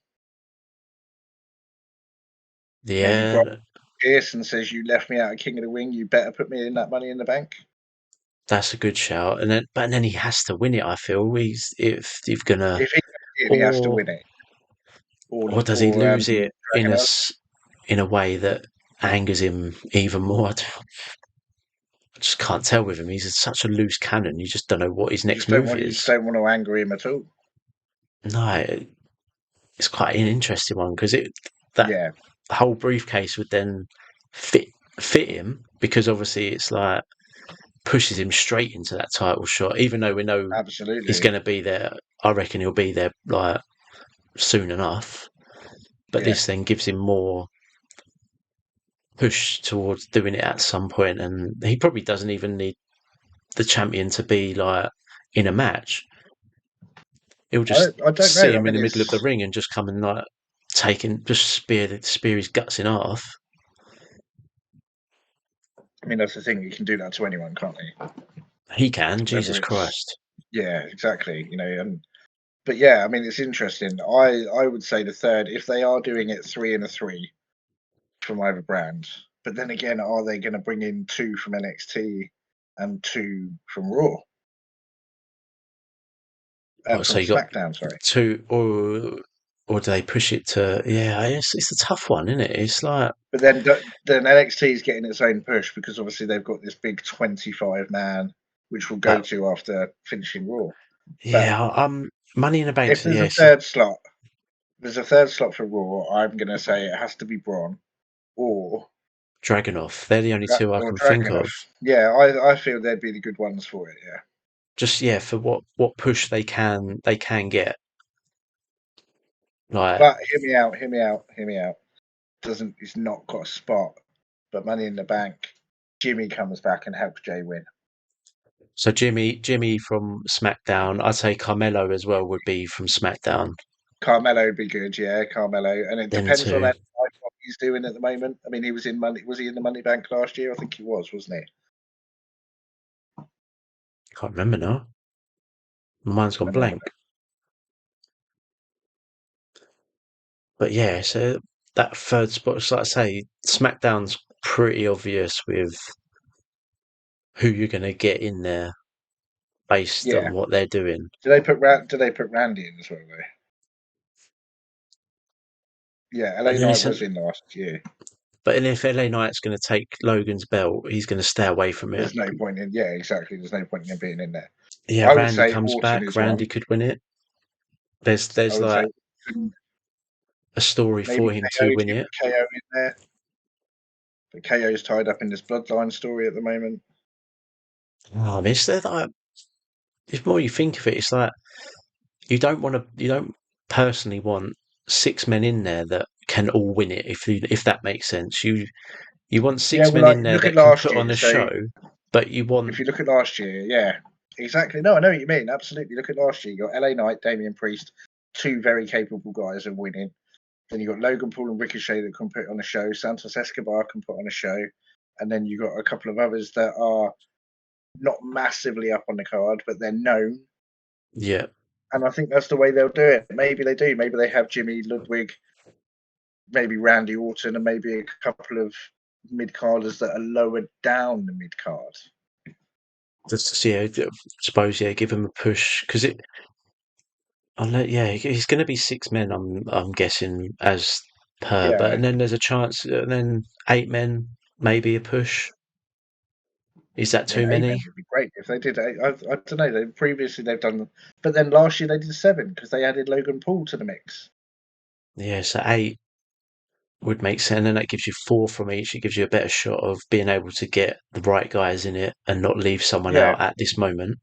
Maybe Bron yeah, Pearson says, "You left me out of King of the Ring. You better put me in that Money in the Bank." that's a good shout. But then he has to win it. I feel he's if you're gonna If he gets in, he has to or win it, or does he lose it Dragon Lee. in a way that angers him even more? I just can't tell with him. He's such a loose cannon. You just don't know what his next move You just is. don't want to anger him at all. No, it's quite an interesting one because it that Yeah, whole briefcase would then fit fit him because obviously it's like pushes him straight into that title shot. Even though we know he's absolutely. going to be there, I reckon he'll be there like soon enough. But Yeah. this then gives him more push towards doing it at some point, and he probably doesn't even need the champion to be like in a match. He'll just I don't see know. I him in mean, the middle of the it's. ring and just come and like just spear his guts in half. I mean, that's the thing. You can do that to anyone, can't you? He can, Whether Jesus it's. Christ. Yeah, exactly. And but yeah, I mean, it's interesting. I would say the third, if they are doing it 3 and 3 from either brand, but then again, are they going to bring in 2 from NXT and 2 from Raw, What, so from you got SmackDown? Sorry. two, or do they push it to? Yeah, it's a tough one, isn't it? It's like But then NXT is getting its own push, because obviously they've got this big 25-man, which will go that. to after finishing Raw. But Yeah, Money in the Bank. if Yes, there's a third slot for Raw, I'm going to say it has to be Braun, or Dragunov. They're the only two I or can think Dragunov. of. Yeah, I feel they'd be the good ones for it. Yeah. Just for what push they can get. Like, But hear me out. Hear me out. Hear me out. He's not got a spot, but Money in the Bank. Jimmy comes back and helps Jay win. so Jimmy from SmackDown. I'd say Carmelo as well would be from SmackDown. Carmelo would be good, yeah, Carmelo. And it Them depends on two. what he's doing at the moment. I mean, he was in Money. Was he in the Money Bank last year? I think he was, wasn't he? Can't remember now. Mine's gone Let me have a blank. look. But yeah, so that third spot, like I say, SmackDown's pretty obvious with who you're going to get in there based Yeah. on what they're doing. Do they put Randy in as well though? Yeah, LA And then Knight was in last year. but then if LA Knight's going to take Logan's belt, he's going to stay away from it. There's no point in exactly. There's no point in him being in there. Yeah, I would Randy say comes Orton back. is one. Randy could win it. I There's would say like a story maybe for him KO to to win get it. KO in there. But KO's tied up in this bloodline story at the moment. Oh, it's like, the more you think of it, it's like you don't personally want 6 men in there that can all win it. If that makes sense, you want Yeah, six well, men like in there look at that can last put on year. a So show, but you if want you look at last year, yeah, exactly. No, I know what you mean. Absolutely. Look at last year. You got LA Knight, Damian Priest, two very capable guys of winning. Then you got Logan Paul and Ricochet that can put on a show. Santos Escobar can put on a show, and then you got a couple of others that are not massively up on the card, but they're known. yeah. And I think that's the way they'll do it. Maybe they do. Maybe they have Jimmy Ludwig, maybe Randy Orton, and maybe a couple of mid carders that are lower down the mid card. Just suppose give him a push because he's going to be 6 men. I'm guessing as per, but Yeah, and then there's a chance, and then 8 men maybe a push. Is that I mean, too 8 men many? would be great if they did. I don't know. Previously they've done, but then last year they did 7 because they added Logan Paul to the mix. Yeah, so 8 would make sense, and that gives you 4 from each. It gives you a better shot of being able to get the right guys in it and not leave someone Yeah, out at this moment.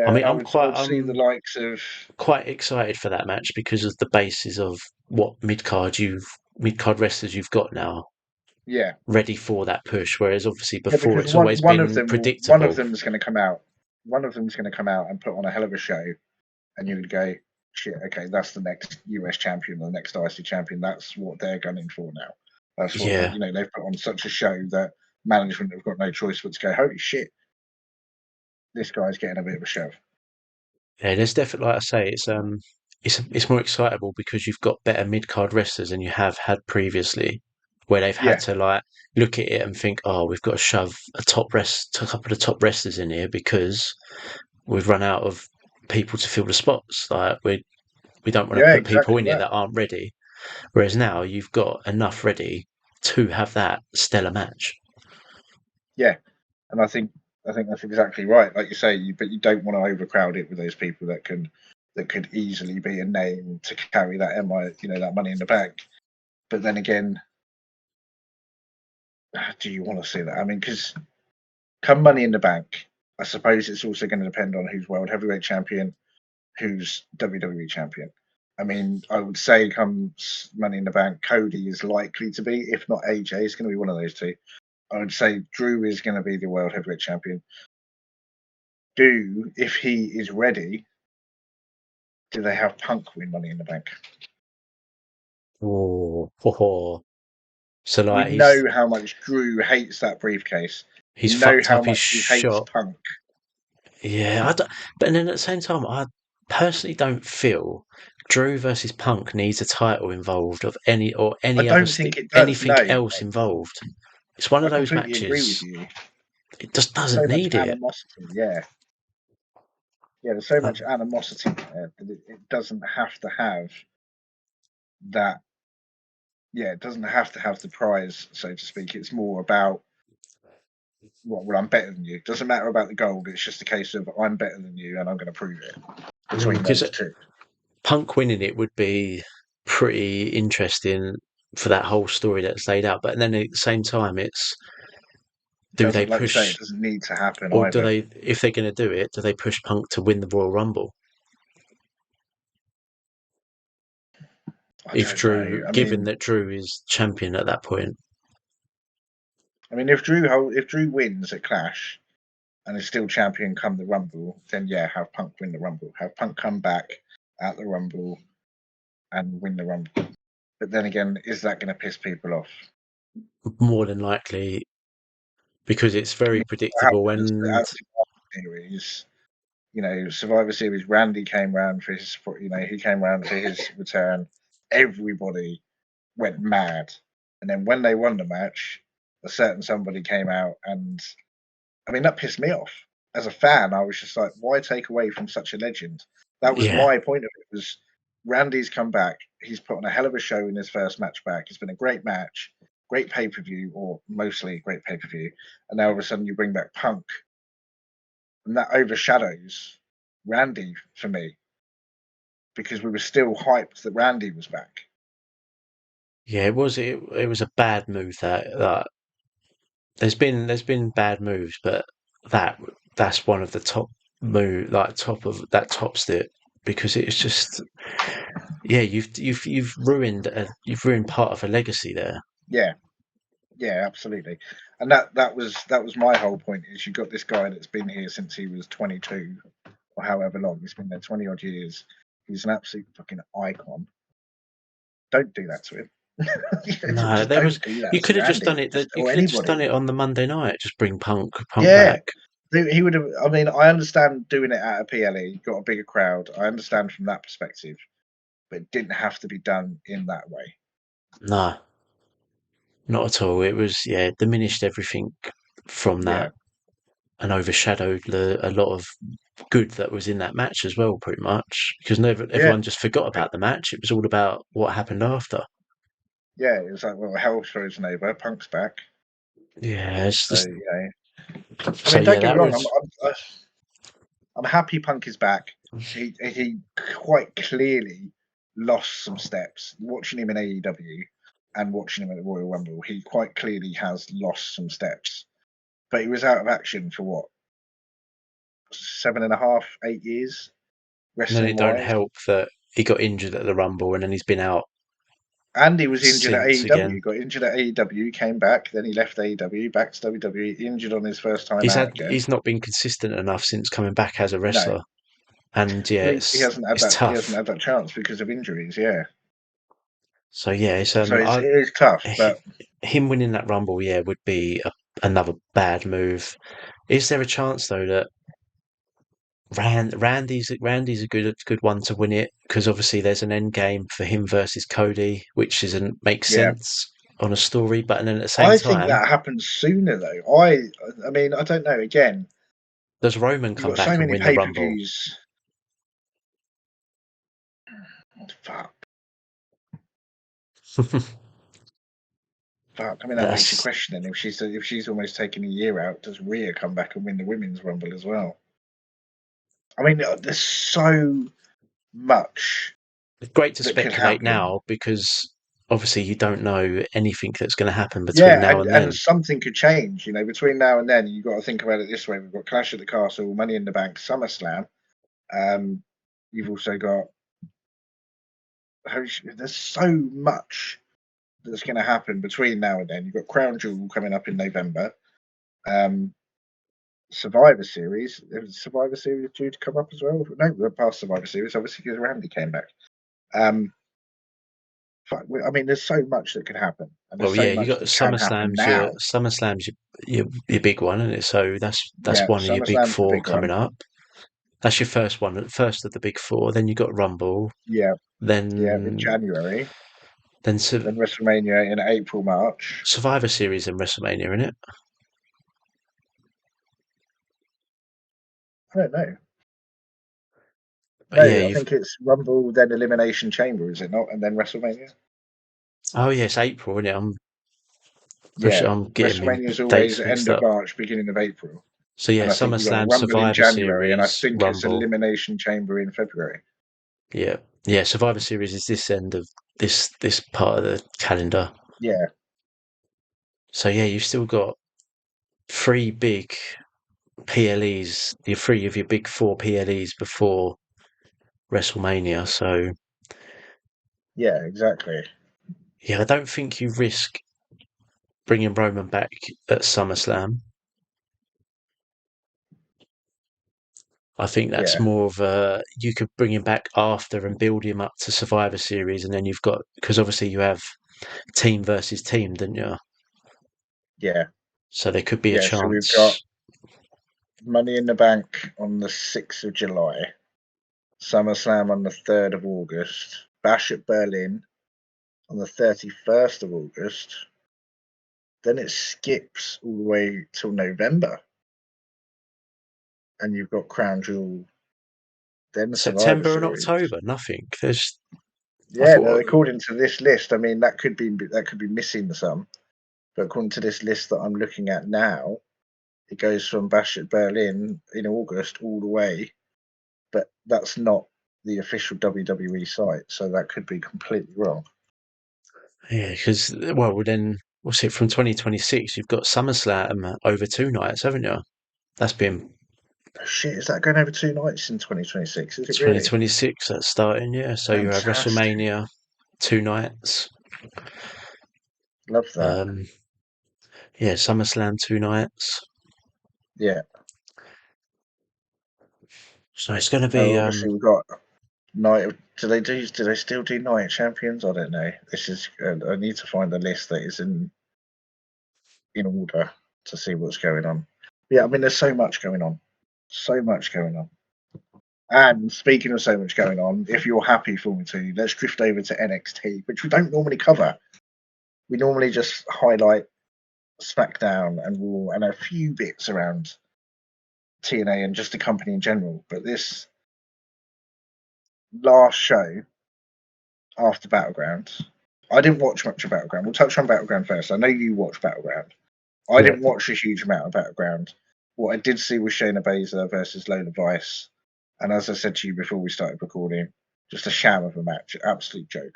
I yeah, mean, and I would see the likes of quite excited for that match because of the basis of what mid card wrestlers you've got now yeah, ready for that push. Whereas obviously yeah, before because it's always been one of predictable. them is going to come out. One of them is going to come out and put on a hell of a show, and you would go, shit, okay, that's the next US champion, the next IC champion. That's what they're gunning for now. That's what Yeah, they've put on such a show that management have got no choice but to go, holy shit, this guy's getting a bit of a shove. yeah. There's definitely, like I say, it's more excitable because you've got better mid card wrestlers than you have had previously, where they've had Yeah, to like look at it and think, oh, we've got to shove a couple of top wrestlers in here because we've run out of people to fill the spots. Like we don't want to yeah, put people exactly in it that. that aren't ready. Whereas now you've got enough ready to have that stellar match. Yeah, and I think that's exactly right. Like you say, but you don't want to overcrowd it with those people that could easily be a name to carry that that Money in the Bank. But then again, do you want to see that? I mean, because come Money in the Bank, I suppose it's also going to depend on who's World Heavyweight Champion, who's WWE Champion. I mean, I would say comes Money in the Bank, Cody is likely to be, if not AJ, it's going to be one of those two. I would say Drew is going to be the World Heavyweight Champion. If he is ready, do they have Punk win Money in the Bank? Oh, ho, ho. So We like know how much Drew hates that briefcase. We he's know fucked how up his much he hates shot. Punk. Yeah, but then at the same time, I personally don't feel Drew versus Punk needs a title involved of I any other don't think it does. anything No, else involved. It's one of I those completely agree with matches. you. It just So doesn't much need it. animosity. Yeah, yeah. There's so Uh, much animosity there that it doesn't have to have that. Yeah, it doesn't have to have the prize, so to speak. It's more about well, I'm better than you. It doesn't matter about the gold. It's just a case of I'm better than you, and I'm going to prove it between because those two. Punk winning it would be pretty interesting for that whole story that's laid out. But then at the same time, it's do they Doesn't, like you say, push it doesn't need to happen or do either. they, if they're going to do it, do they push Punk to win the Royal Rumble? I If don't know. Drew, given that Drew is champion at that point, If Drew wins at Clash and is still champion come the Rumble, then yeah, have Punk win the Rumble. Have Punk come back at the Rumble and win the Rumble. But then again, is that going to piss people off? more than likely, because it's I very mean, what predictable happened is that and at Survivor Series, Randy came round for his, he came round for his return. Everybody went mad, and then when they won the match, a certain somebody came out, and that pissed me off. As a fan, I was just like, why take away from such a legend? That was yeah, my point of it. Was Randy's come back? He's put on a hell of a show in his first match back. It's been a great match, great pay per view, or mostly great pay per view. And now all of a sudden you bring back Punk, and that overshadows Randy for me because we were still hyped that Randy was back. yeah, it was a bad move that there's been bad moves, but that that's one of the top move, like top of that tops it, because it's just, yeah, you've ruined part of a legacy there. Yeah, yeah, absolutely. And that was my whole point. Is you got this guy that's been here since he was 22 or however long. He's been there 20 odd years. He's an absolute fucking icon. Don't do that to him. No, Just there was don't do you that to could have just done Randy it that you or could have just done anybody. it on the Monday night, just bring Punk Yeah, back. he would have. I understand doing it at a PLE, got a bigger crowd. I understand from that perspective, but it didn't have to be done in that way. No, not at all. It was, yeah, it diminished everything from Yeah, that and overshadowed a lot of good that was in that match as well, pretty much, because yeah, everyone just forgot about the match. It was all about what happened after. yeah. It was like, well, hell's frozen over. Punk's back. Yeah, it's So just, so yeah, don't get me that wrong. was, I'm happy Punk is back. He quite clearly lost some steps. Watching him in AEW and watching him at the Royal Rumble, he quite clearly has lost some steps. But he was out of action for what, 7.5, 8 years, and then wrestling it don't wise. help that he got injured at the Rumble and then he's been out And he was injured at since AEW. again. Got injured at AEW, came back, then he left AEW, back to WWE, injured on his first time out again. He's not been consistent enough since coming back as a No, wrestler. And yeah, he hasn't had it's that. He hasn't tough. had that chance because of injuries. Yeah, So yeah, it's so it is tough. But him winning that Rumble, yeah, would be another bad move. Is there a chance though that Randy's a good one to win it, because obviously there's an end game for him versus Cody, which isn't makes yeah, sense on a story, but then at the same I think time, that happens sooner though. I don't know. Again, does Roman you've come got so back and many win the pay per Rumble? views. Fuck, fuck. That makes you That's question. Then if she's almost taking a year out, does Rhea come back and win the women's Rumble as well? There's so much great to that could speculate happen. now because obviously you don't know anything that's going to happen between Yeah, now and and then. something could change. Between now and then, you've got to think about it this way: we've got Clash at the Castle, Money in the Bank, SummerSlam. Um, you've also got there's so much that's going to happen between now and then. You've got Crown Jewel coming up in November. Um, Survivor Series. Is Survivor Series due to come up as well? No, we're past Survivor Series, obviously, because Randy came back. Um, there's so much that could happen, and there's Well, so yeah, you much got that can happen now. SummerSlam's your big one, isn't it? So that's Yeah, one of your big SummerSlam's the four big coming one. up. That's your first one, first of the big four. Then you got Rumble. Yeah, yeah, in Then January. then Then WrestleMania in April, March. Survivor Series and WrestleMania, in it. I don't know. Yeah, No, I you've. think it's Rumble, then Elimination Chamber, is it not? And then WrestleMania? Oh yes, April, isn't it? Yeah. I'm getting my WrestleMania is always dates end mixed of up. March, beginning of April. So yeah, And I think you got the SummerSlam, Rumble in Survivor January, and I Series, think it's Rumble. Elimination Chamber in February. Yeah, yeah. Survivor Series is this end of this part of the calendar. Yeah, So yeah, you've still got 3 big PLEs, your 3 of your big 4 PLEs before WrestleMania. So yeah, exactly. yeah, I don't think you risk bringing Roman back at SummerSlam. I think that's Yeah, more of a you could bring him back after and build him up to Survivor Series, and then you've got because obviously you have team versus team, didn't you? yeah, So there could be a yeah. So we've got chance. Money in the Bank on the 6th of July, SummerSlam on the 3rd of August, Bash at Berlin on the 31st of August. Then it skips all the way till November, and you've got Crown Jewel, then the Survivor September and Series. October, nothing. There's I Yeah, no, thought according to this list, I mean that could be missing some, but according to this list that I'm looking at now, it goes from Bash at Berlin in August all the way, but that's not the official WWE site, so that could be completely wrong. yeah, because well then what's it from 2026? You've got SummerSlam over 2 nights, haven't you? That's been Oh, shit, is that going over 2 nights in 2026? Is it really? 2026 that's starting, yeah. So you have Fantastic. WrestleMania 2 nights. Love that. Um, yeah, SummerSlam 2 nights. Yeah. So it's going to be Oh, obviously we've got night. Do they still do Night Champions? I don't know. This is. I need to find a list that is in order to see what's going on. Yeah, I mean, there's so much going on. So much going on. And speaking of so much going on, if you're happy for me to, let's drift over to NXT, which we don't normally cover. We normally just highlight SmackDown and Raw and a few bits around TNA and just the company in general. But this last show after Battleground, I didn't watch much of Battleground. We'll touch on Battleground first. I know you watched Battleground. I yeah. didn't watch a huge amount of Battleground. What I did see was Shayna Baszler versus Lola Vice, and as I said to you before we started recording, just a sham of a match, absolute joke.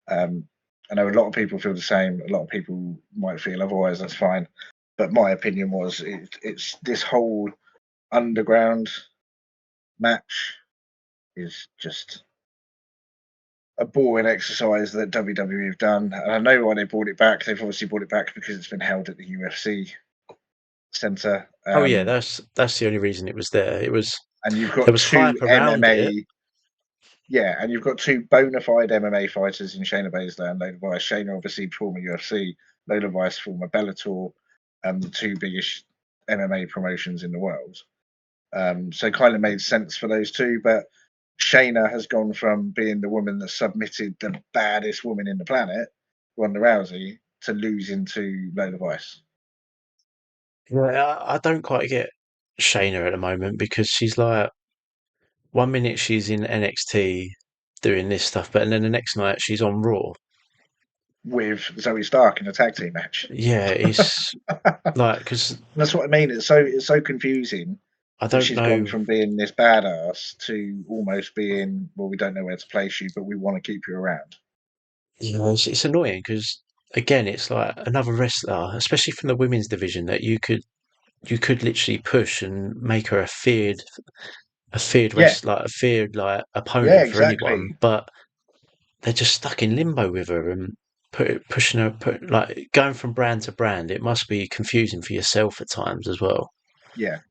Um, I know a lot of people feel the same. A lot of people might feel otherwise. That's fine, but my opinion was it's this whole underground match is just a boring exercise that WWE have done. And I know why they brought it back. They've obviously brought it back because it's been held at the UFC Center. Oh yeah, that's the only reason it was there. And you've There got was two hype around it. MMA, yeah, and you've got two bona fide MMA fighters in Shayna Baszler and Lola Vice. Shayna, obviously, former UFC, Lola Vice, former Bellator, the two biggest MMA promotions in the world. So it kind of made sense for those two. But Shayna has gone from being the woman that submitted the baddest woman in the planet, Ronda Rousey, to losing to Lola Vice. Yeah, I don't quite get Shayna at the moment because she's like 1 minute she's in NXT doing this stuff, but and then the next night she's on Raw. With Zoe Stark in a tag team match. Yeah, it's like because That's what I mean. It's so confusing I that don't she's gone know. from being this badass to almost being, well, we don't know where to place you, but we want to keep you around. You know, it's annoying because again, it's like another wrestler, especially from the women's division, that you could literally push and make her a feared Yeah, like a feared like yeah, opponent for anyone, exactly. but they're just stuck in limbo with her and pushing her, like going from brand to brand. It must be confusing for yourself at times as well. Yeah,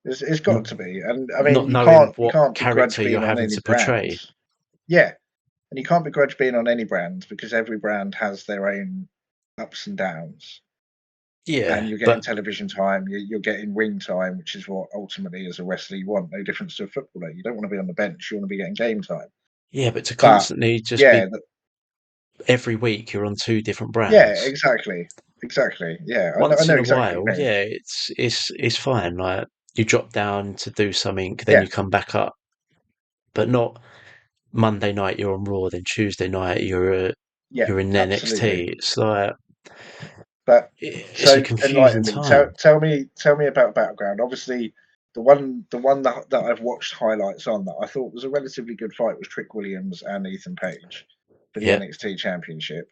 it's got Not to be. And I mean, not you knowing can't you what can't begrudge character you're being on having any to brand. portray. Yeah, and you can't begrudge being on any brand because every brand has their own ups and downs. And Yeah, you're getting but television time, you're getting ring time, which is what ultimately as a wrestler you want. No difference to a footballer. You don't want to be on the bench. You want to be getting game time. yeah, but to But constantly just yeah, be every week you're on 2 different yeah, brands. exactly, exactly. Yeah, I Once know in a exactly what while, you mean. yeah, it's fine. Like you drop down to do something, then Yeah, you come back up, but not Monday night you're on Raw, then Tuesday night yeah, you're in absolutely. NXT. It's like But it's a so confusing enlighten me. time. Tell me about Battleground. Obviously, the one that I've watched highlights on that I thought was a relatively good fight was Trick Williams and Ethan Page. for the Yeah. NXT Championship.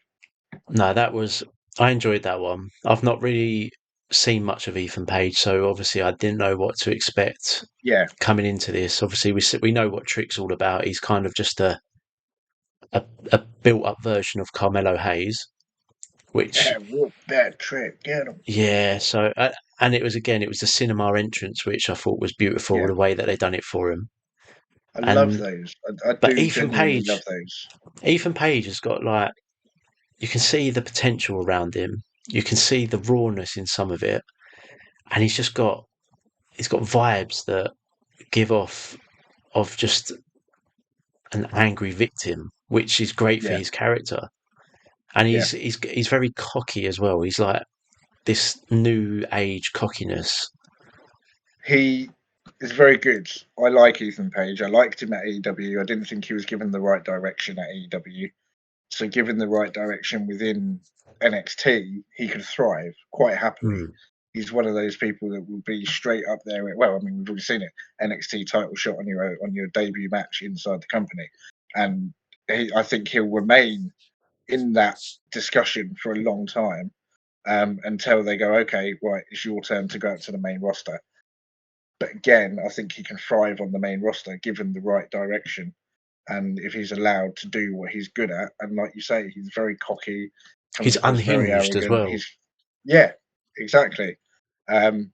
No, I enjoyed that one. I've not really seen much of Ethan Page, so obviously I didn't know what to expect Yeah, coming into this. Obviously, we know what Trick's all about. He's kind of just a built up version of Carmelo Hayes, which yeah, whoop that Trick, get him. yeah. So and it was the cinema entrance, which I thought was beautiful Yeah, the way that they done it for him. I love And those. I but do genuinely love those. Ethan Page has got like you can see the potential around him. You can see the rawness in some of it, and he's got vibes that give off of just an angry victim, which is great for Yeah, his character. And yeah. he's very cocky as well. He's like this new age cockiness. He is very good. I like Ethan Page. I liked him at AEW. I didn't think he was given the right direction at AEW. So, given the right direction within NXT, he could thrive quite happily. Hmm. He's one of those people that will be straight up there. Well, I mean, we've already seen it. NXT title shot on your debut match inside the company, and I think he'll remain in that discussion for a long time until they go, okay, right, it's your turn to go out to the main roster. But again, I think he can thrive on the main roster given the right direction. And if he's allowed to do what he's good at, and like you say, he's very cocky, comes He's across very unhinged as arrogant. well. Yeah, exactly. Um,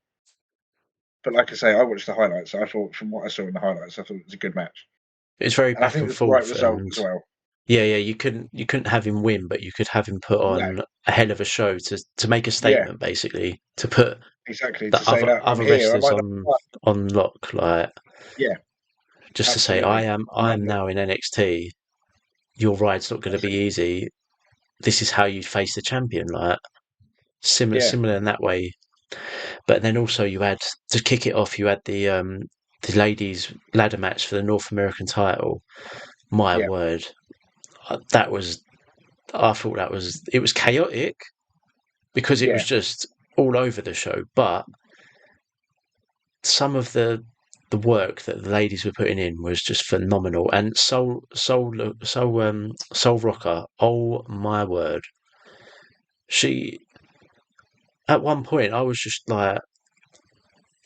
but like I say, I watched the highlights. I thought, from what I saw in the highlights, I thought it was a good match, It's very and I back think it and was the right forth, result and as well. yeah, you couldn't have him win, but you could have him put No, on a hell of a show to make a yeah, statement, basically, to put exactly. the To say that I'm other here, I wrestlers might not. on lock, like Yeah, just to say absolutely. I am now in NXT. Your ride's not going to That's be it. easy. This is how you face the champion, like Yeah, similar in that way. But then also you had to kick it off. You had the ladies ladder match for the North American title. My yeah, word, that was I thought it was chaotic because it was yeah. just all over the show. But some of the work that the ladies were putting in was just phenomenal. And Soul Rocker, oh my word, she at one point I was just like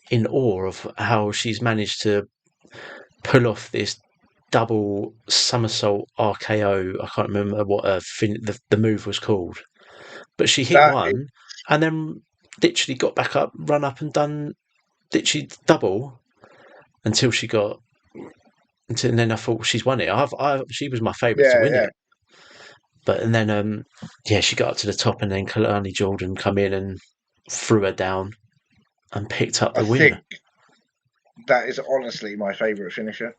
in awe of how she's managed to pull off this double somersault RKO. I can't remember what the move was called, but she hit That is, one and then literally got back up, run up and done literally double until she got. And then I thought she's won it. She was my favourite to yeah, win yeah. it, but and then yeah, she got up to the top, and then Kalani Jordan come in and threw her down and picked up I the win. think that is honestly my favourite finisher.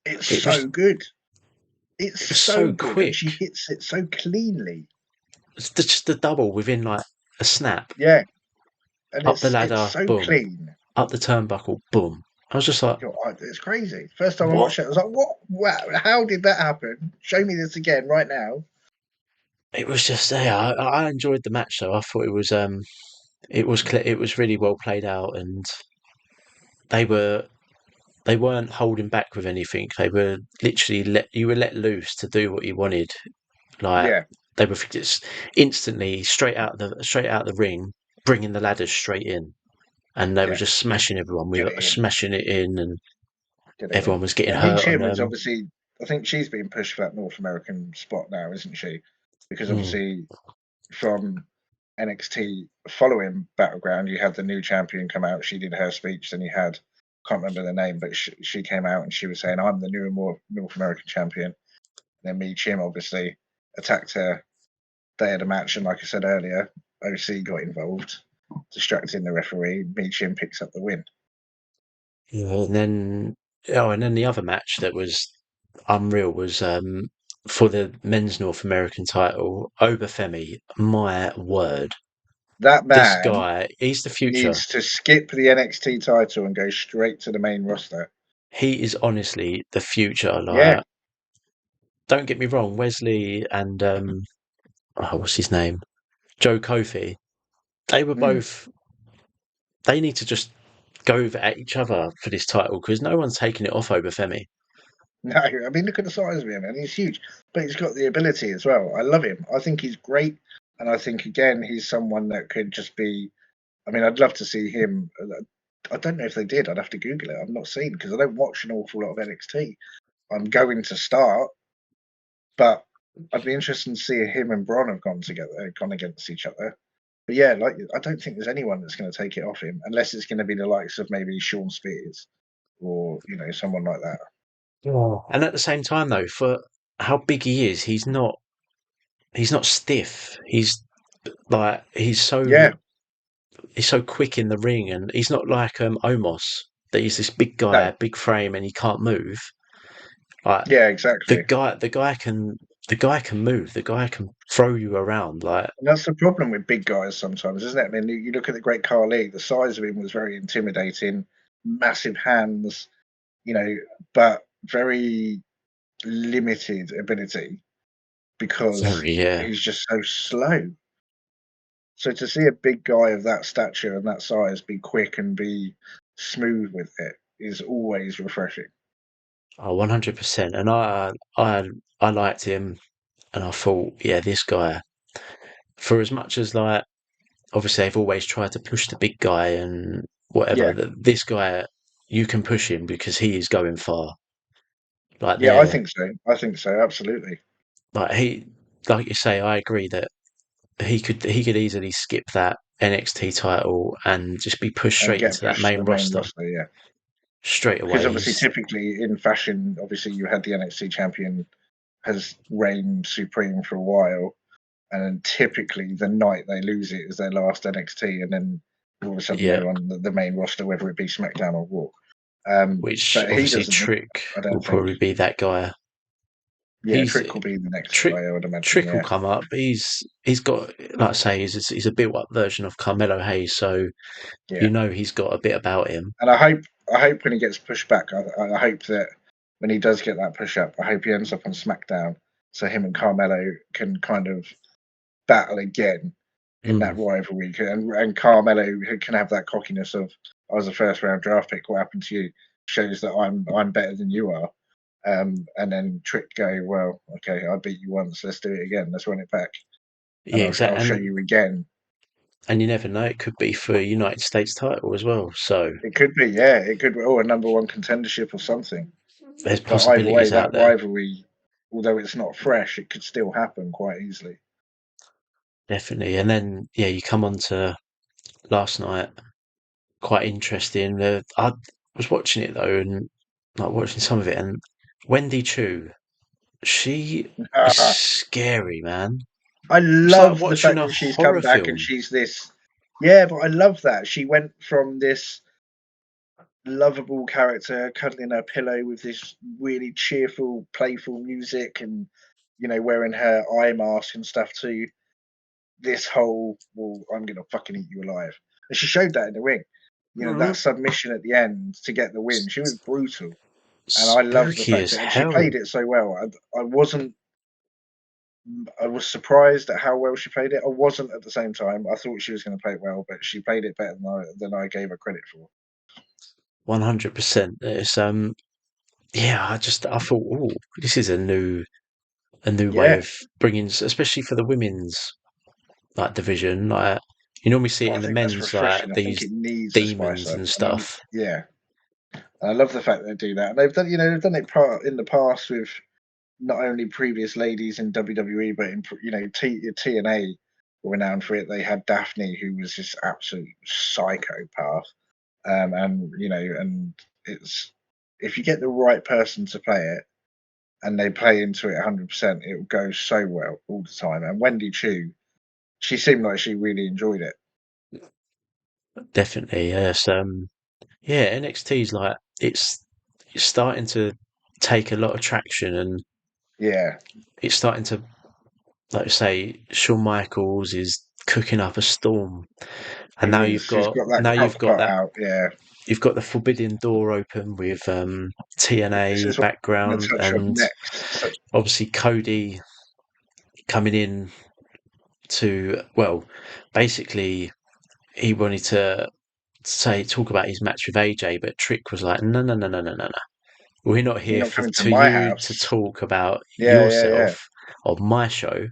It's It was so good. It's it was so so good, and she quick. hits it so cleanly. It's just the double within like a snap. Yeah, and Up the it's ladder, so boom. clean. Up the turnbuckle, boom. I was just like, It's crazy. First time I what? watched it, I was like, "What? Wow! How did that happen? Show me this again right now." It was just yeah. I enjoyed the match though. I thought it was really well played out, and they were they weren't holding back with anything. They were literally you were let loose to do what you wanted. Like Yeah, they were just instantly straight out the ring, bringing the ladders straight in, and they were yeah. just smashing everyone Get with it in. smashing it in, and Get it everyone in. was getting And Mi hurt on Chim is them. obviously. I think she's being pushed for that North American spot now, isn't she? Because Mm. obviously, from NXT following Battleground, you had the new champion come out. She did her speech. Then you had, can't remember the name, but she came out and she was saying, "I'm the new and more North American champion." Then Mi Chim obviously attacked her day of the match, and like I said earlier, OC got involved, distracting the referee. Mi Chim picks up the win. Yeah, and then the other match that was unreal was for the men's North American title. Obafemi, my word, That this man guy, he's the future. needs to skip the NXT title and go straight to the main roster. He is honestly the future. Yeah. Like, don't get me wrong, Wesley and what's his name, Joe Kofi. They were Mm. both. They need to just go over at each other for this title because no one's taking it off Obafemi. No, I mean, look at the size of him, and he's huge, but he's got the ability as well. I love him. I think he's great, and I think again he's someone that could just be. I mean, I'd love to see him. I don't know if they did. I'd have to Google it. I've not seen because I don't watch an awful lot of NXT. I'm going to start, but I'd be interested to see him and Bron have gone against each other. But yeah, like I don't think there's anyone that's going to take it off him unless it's going to be the likes of maybe Sean Spears or someone like that. Yeah. And at the same time, though, for how big he is, he's not stiff. He's like Yeah, he's so quick in the ring, and he's not like Omos that he's this big no, guy, big frame, and he can't move. Like yeah, exactly. the guy can move. The guy can throw you around. Like And that's the problem with big guys sometimes, isn't it? I mean, you look at the great Carly, the size of him was very intimidating, massive hands, but very limited ability because very yeah. he's just so slow. So to see a big guy of that stature and that size be quick and be smooth with it is always refreshing. Oh, 100%. And I liked him, and I thought, yeah, this guy. For as much as like, obviously, they've always tried to push the big guy and whatever. Yeah, That this guy, you can push him because he is going far. Like yeah, I they're think so. I think so, absolutely. like he, like you say, I agree that he could easily skip that NXT title and just be pushed And straight get into that pushed to main the main roster roster, yeah. straight Because away. obviously, He's typically in fashion, obviously you had the NXT champion has reigned supreme for a while, and then typically the night they lose it is their last NXT, and then all of a sudden yeah, they're on the main roster, whether it be SmackDown or Raw. which But he obviously doesn't need Trick that, I will don't think. probably be that guy. Yeah, He's Trick will be the next Trick guy, I would imagine. Trick will Yeah, come up. He's got, like I say, he's a built up version of Carmelo Hayes, so yeah. he's got a bit about him. And I hope when he gets pushed back, I hope that when he does get that push up, I hope he ends up on SmackDown, so him and Carmelo can kind of battle again in Mm. that rivalry, and Carmelo who can have that cockiness of I was a first round draft pick. What happened to you? Shows that I'm better than you are. And then Trick go, well, okay, I beat you once. Let's do it again. Let's run it back, and Yeah, I'll show exactly. you again. And you never know; it could be for a United States title as well. So It could be, yeah, it could be, a number one contendership or something. there's But either way, possibilities out that there, rivalry, although it's not fresh, it could still happen quite easily. definitely. And then yeah, you come on to last night. Quite interesting. I was watching it though, and like watching some of it, and Wendy Chu, she is scary, man. I It's like love the watching fact a that she's horror come back and film. she's this. Yeah, but I love that. She went from this lovable character cuddling her pillow with this really cheerful, playful music and, wearing her eye mask and stuff to this whole, well, I'm going to fucking eat you alive. And she showed that in the ring. That Mhm. submission at the end to get the win. She was brutal. And I love the Spooky fact as that, and she hell. played it so well. I was surprised at how well she played it. I wasn't at the same time. I thought she was going to play it well, but she played it better than I gave her credit for. 100%. It's yeah. I thought, oh, this is a new way Yeah, of bringing, especially for the women's like division. Like you normally see it but I in the think that's men's, like refreshing. I think these it needs a spice demons up, and and stuff. yeah, and I love the fact they do that. And they've done it in the past with not only previous ladies in WWE, but in TNA were renowned for it. They had Daphne, who was this absolute psychopath, and it's if you get the right person to play it and they play into it 100%, it will go so well all the time. And Wendy Chu, she seemed like she really enjoyed it. Definitely, yes. Yeah, NXT's like it's starting to take a lot of traction, and Yeah, it's starting to, like you say, Shawn Michaels is cooking up a storm, and he is. She's got that crock pot out. Yeah, you've got the forbidden door open with this TNA is what I'm going background, to touch on and next. So, obviously Cody coming in to, well, basically he wanted to talk about his match with AJ, but Trick was like, no, no, no, no, no, no, no. We're not You're here not coming to to my you to house. talk about Yeah. yourself or my show.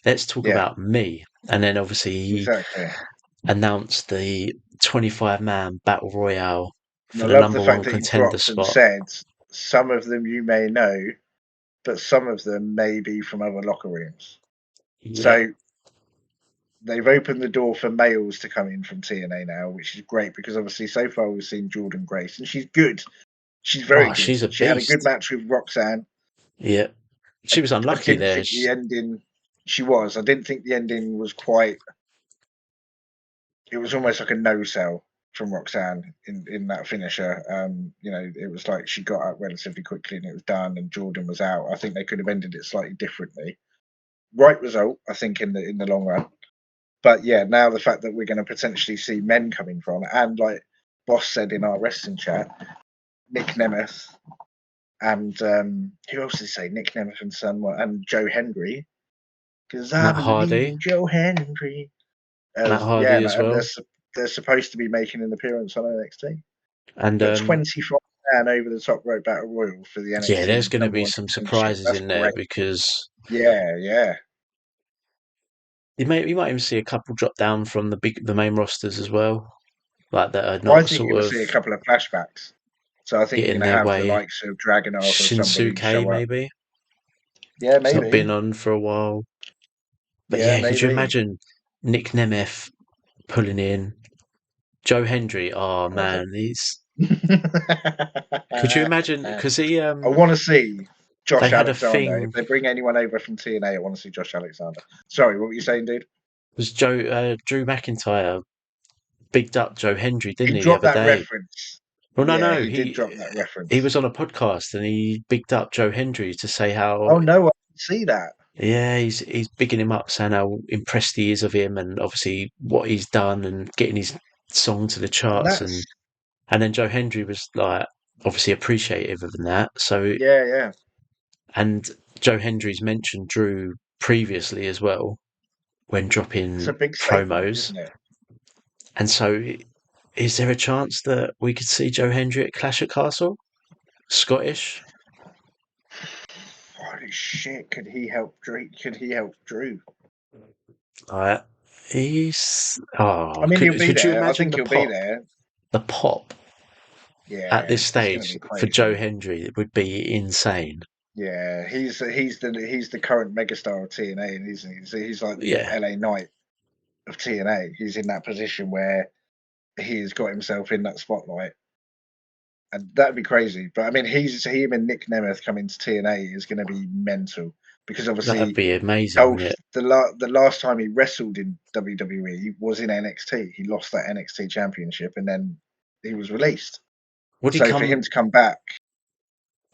Let's talk Yeah, about me. And then obviously he exactly. announced the 25-man battle royale And for I the love the number fact one that he contender dropped and spot. said, some of them you may know, but some of them may be from other locker rooms. Yeah. So they've opened the door for males to come in from TNA now, which is great because obviously so far we've seen Jordan Grace and she's good. She's very Oh, good. she's a She had a good beast. match with Roxanne. Yeah. She was I unlucky didn't there. think the ending. She was. I didn't think the ending was quite. It was almost like a no sell from Roxanne in that finisher. It was like she got out relatively quickly and it was done, and Jordan was out. I think they could have ended it slightly differently. Right result, I think, in the long run. But yeah, now the fact that we're going to potentially see men coming from, and like Boss said in our wrestling chat, Nick Nemeth and who else did he say? Nick Nemeth and son and Joe Hendry, because I Matt believe Hardy. in Joe Hendry. Matt Yeah, Hardy as and well. they're supposed to be making an appearance on NXT. And But 25-man over the top rope battle royal for the yeah, there's NXT going to number be one some contendership. surprises That's in there great. because Yeah. you might even see a couple drop down from the main rosters as well, like that are I not think you're sort going to of see a couple of flashbacks. So I think you're getting going to their have the way. likes of Dragunov or somebody Shinsuke show up. maybe. Yeah, It's not been maybe. on for a while. But Yeah, yeah, could you maybe. imagine Nick Nemeth pulling in Joe Hendry? Oh Oh. man, he's. Could you imagine? Because I want to see they Josh had a Alexander. If thing. they bring anyone over from TNA, I want to see Josh Alexander. Sorry, what were you saying, dude? Was Drew McIntyre bigged up Joe Hendry, didn't He he, the dropped other that day? reference. Well, Yeah, no, he did he drop that he reference. was on a podcast and he bigged up Joe Hendry to say how Oh no, I didn't see that. yeah he's bigging him up, saying how impressed he is of him and obviously what he's done and getting his song to the And charts that's and then Joe Hendry was like obviously appreciative of that. So yeah. and Joe Hendry's mentioned Drew previously as well when It's a dropping big statement, promos, isn't it? and so is there a chance that we could see Joe Hendry at Clash at Castle? Scottish? Holy shit! Could he help Drew? Could he help Drew? Uh, he's I oh, mean, he'll be could you there. I imagine think the he'll be pop? there. The pop at Yeah, this it's going to stage be for Joe crazy. Hendry would be insane. Yeah, he's the current megastar of TNA, and he's like the Yeah, LA Knight of TNA. He's in that position where he's got himself in that spotlight, and that'd be crazy. But I mean, him and Nick Nemeth coming to TNA is going to be mental because that'd obviously be amazing, Dolph, wouldn't it? the last time he wrestled in WWE was in NXT. He lost that NXT championship and then he was released. Would he So for come? him to come back,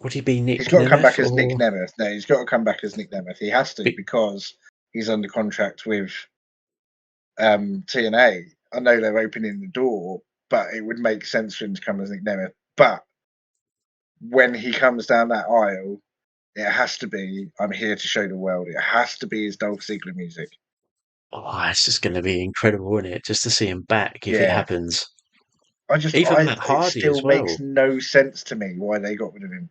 Would he be Nick he's got to come back Nemeth as Nick or? Nemeth. No, he's got to come back as Nick Nemeth. He has to because he's under contract with TNA. I know they're opening the door, but it would make sense for him to come as Nick Nemeth. But when he comes down that aisle, it has to be "I'm here to show the world." It has to be his Dolph Ziggler music. Oh, it's just going to be incredible, isn't it? Just to see him back if it Yeah, happens. Even I Matt it Hardy as still makes well. no sense to me why they got rid of him.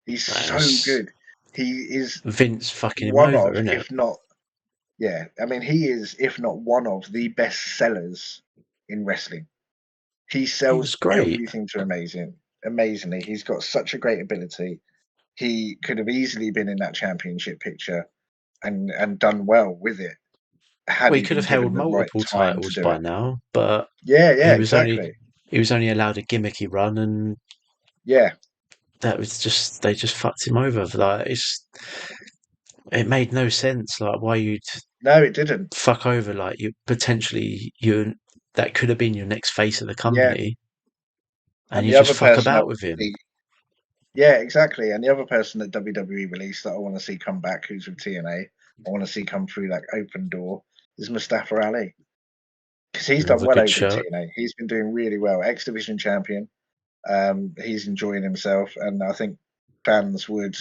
He's so It's good. He is Vince fucking him one over, of, isn't it? if not, yeah. I mean, he is, if not one of, the best sellers in wrestling. He He sells was great. everything to amazingly. He's got such a great ability. He could have easily been in that championship picture and done well with it had Well, he he could been have held given the right multiple time to titles do by it. now, but Yeah, he was only exactly. he was only allowed a gimmicky run, and Yeah, that was just they just fucked him over. Like it made no sense. Like why you'd no, it didn't. fuck over like you that could have been your next face of the Yeah, company, and and you the just other fuck person that about with him. yeah, exactly. And the other person that WWE released that I want to see come back, who's with TNA, I want to see come through that open door, is Mustafa Ali. Because he's done Another well good over in shot. TNA. He's been doing really well. X Division champion. He's enjoying himself, and I think fans would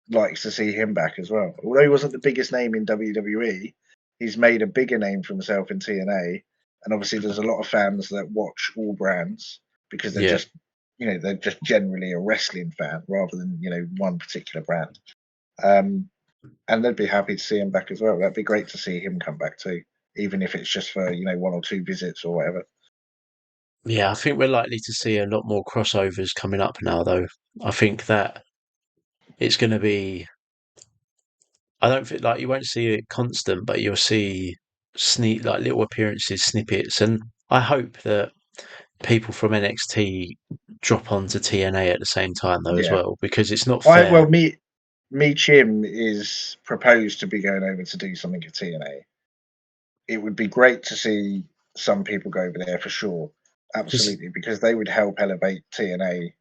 like to see him back as well. Although he wasn't the biggest name in WWE, he's made a bigger name for himself in TNA. And obviously, there's a lot of fans that watch all brands because they're Yeah, just they're just generally a wrestling fan rather than one particular brand. And they'd be happy to see him back as well. That'd be great to see him come back too, even if it's just for one or two visits or whatever. Yeah, I think we're likely to see a lot more crossovers coming up now, though. I think that it's going to be. I don't think like you won't see it constant, but you'll see like little appearances, snippets, and I hope that people from NXT drop onto TNA at the same time though as Yeah. well, because it's not I fair. well, Chim is proposed to be going over to do something at TNA. It would be great to see some people go over there for sure, Because absolutely, because they would help elevate TNA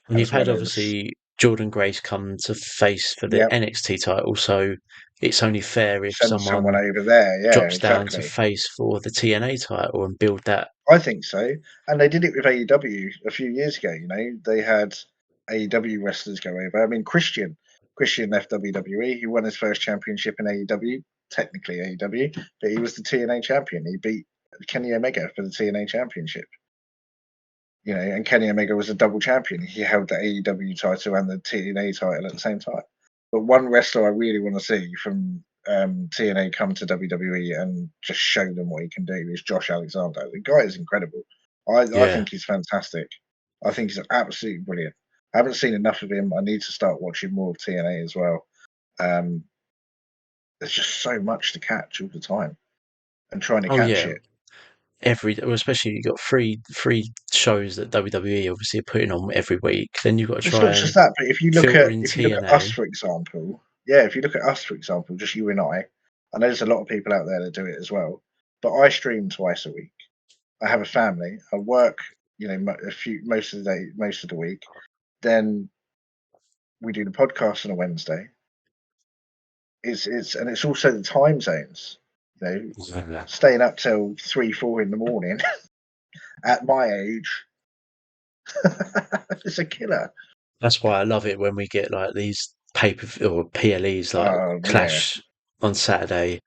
you've as had well as obviously Jordan Grace come to face for the yeah, NXT title, so it's only fair if send someone someone over there. Yeah, drops down to exactly. face for the TNA title and build that. I think so. And they did it with AEW a few years ago. They had AEW wrestlers go over. I mean, Christian left WWE. He won his first championship in AEW, technically AEW, but he was the TNA champion. He beat Kenny Omega for the TNA championship. And Kenny Omega was a double champion. He held the AEW title and the TNA title at the same time. But one wrestler I really want to see from TNA come to WWE and just show them what he can do is Josh Alexander. The guy is incredible. I Yeah. think he's fantastic. I think he's absolutely brilliant. I haven't seen enough of him. I need to start watching more of TNA as well. Um, there's just so much to catch all the time and trying to Oh catch yeah. it. Well, especially you got three shows that WWE obviously are putting on every week. Then you've got to It's try not and just that, but if you look filter at in us, TNA. for example, yeah, if you look at us, for example, just you and I know there's a lot of people out there that do it as well. But I stream twice a week. I have a family. I work, most of the day, most of the week. Then we do the podcast on a Wednesday. It's also the time zones. Staying up till 3, 4 in the morning at my age, it's a killer. That's why I love it when we get like these paper or PLEs like Yeah, Clash on Saturday,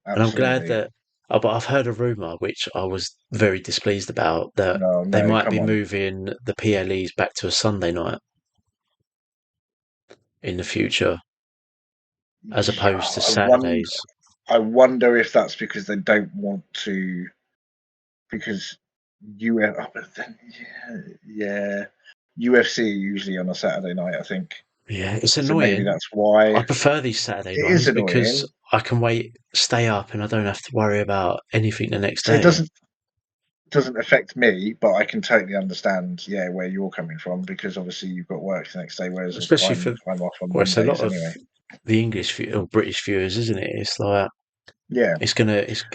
and I'm glad absolutely. that. Oh, but I've heard a rumor which I was very displeased about that No, they no, might come be on. moving the PLEs back to a Sunday night in the future as opposed to I wonder. Saturdays. I wonder if that's because they don't want to. Because but then, yeah, UFC usually on a Saturday night, I think. Yeah, it's So maybe annoying. that's why I prefer these Saturday it is ones because annoying. I can stay up, and I don't have to worry about anything the next So it day. doesn't affect me, but I can totally understand, yeah, where you're coming from because obviously you've got work the next day, whereas Especially for, I'm off on well, it's a lot Mondays of anyway. the English or British viewers, isn't it? It's like Yeah,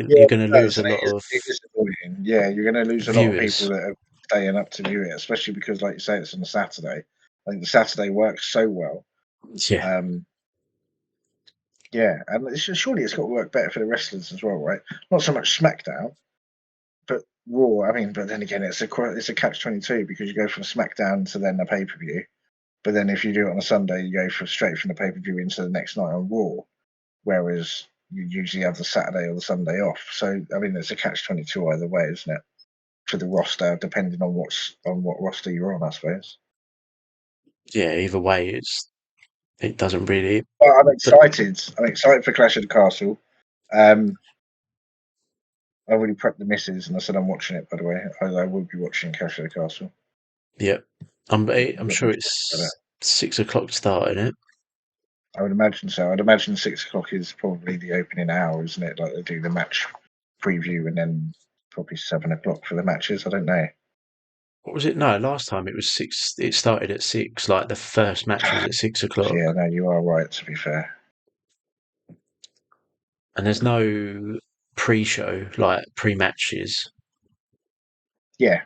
you're yeah, gonna it lose does, a and lot of it is annoying. Yeah, you're going to lose a lot of people viewers. that are staying up to view it, especially because, like you say, it's on a Saturday. I think the Saturday works so well. Yeah. Um, yeah, and surely it's got to work better for the wrestlers as well, right? Not so much SmackDown, but Raw. I mean, but then again, it's a catch-22 because you go from SmackDown to then a pay-per-view, but then if you do it on a Sunday, you go straight from the pay-per-view into the next night on Raw, whereas you usually have the Saturday or the Sunday off. So I mean, it's a catch-22 either way, isn't it? For the roster, depending on what roster you're on, I suppose. Yeah, either way, it doesn't really. But I'm But excited. I'm excited for Clash of the Castle. Um, I already prepped the misses, and I said I'm watching it. By the way, I will be watching Clash of the Castle. yeah, I'm sure Looking forward to it's 6 o'clock starting it. I would imagine so. I'd imagine 6 o'clock is probably the opening hour, isn't it? Like they do the match preview and then probably 7 o'clock for the matches. I don't know. What was it? No, last time it was 6. It started at 6. Like the first match was at 6 o'clock, Yeah, no, you are right. To be fair, and there's no pre-show like pre-matches. yeah,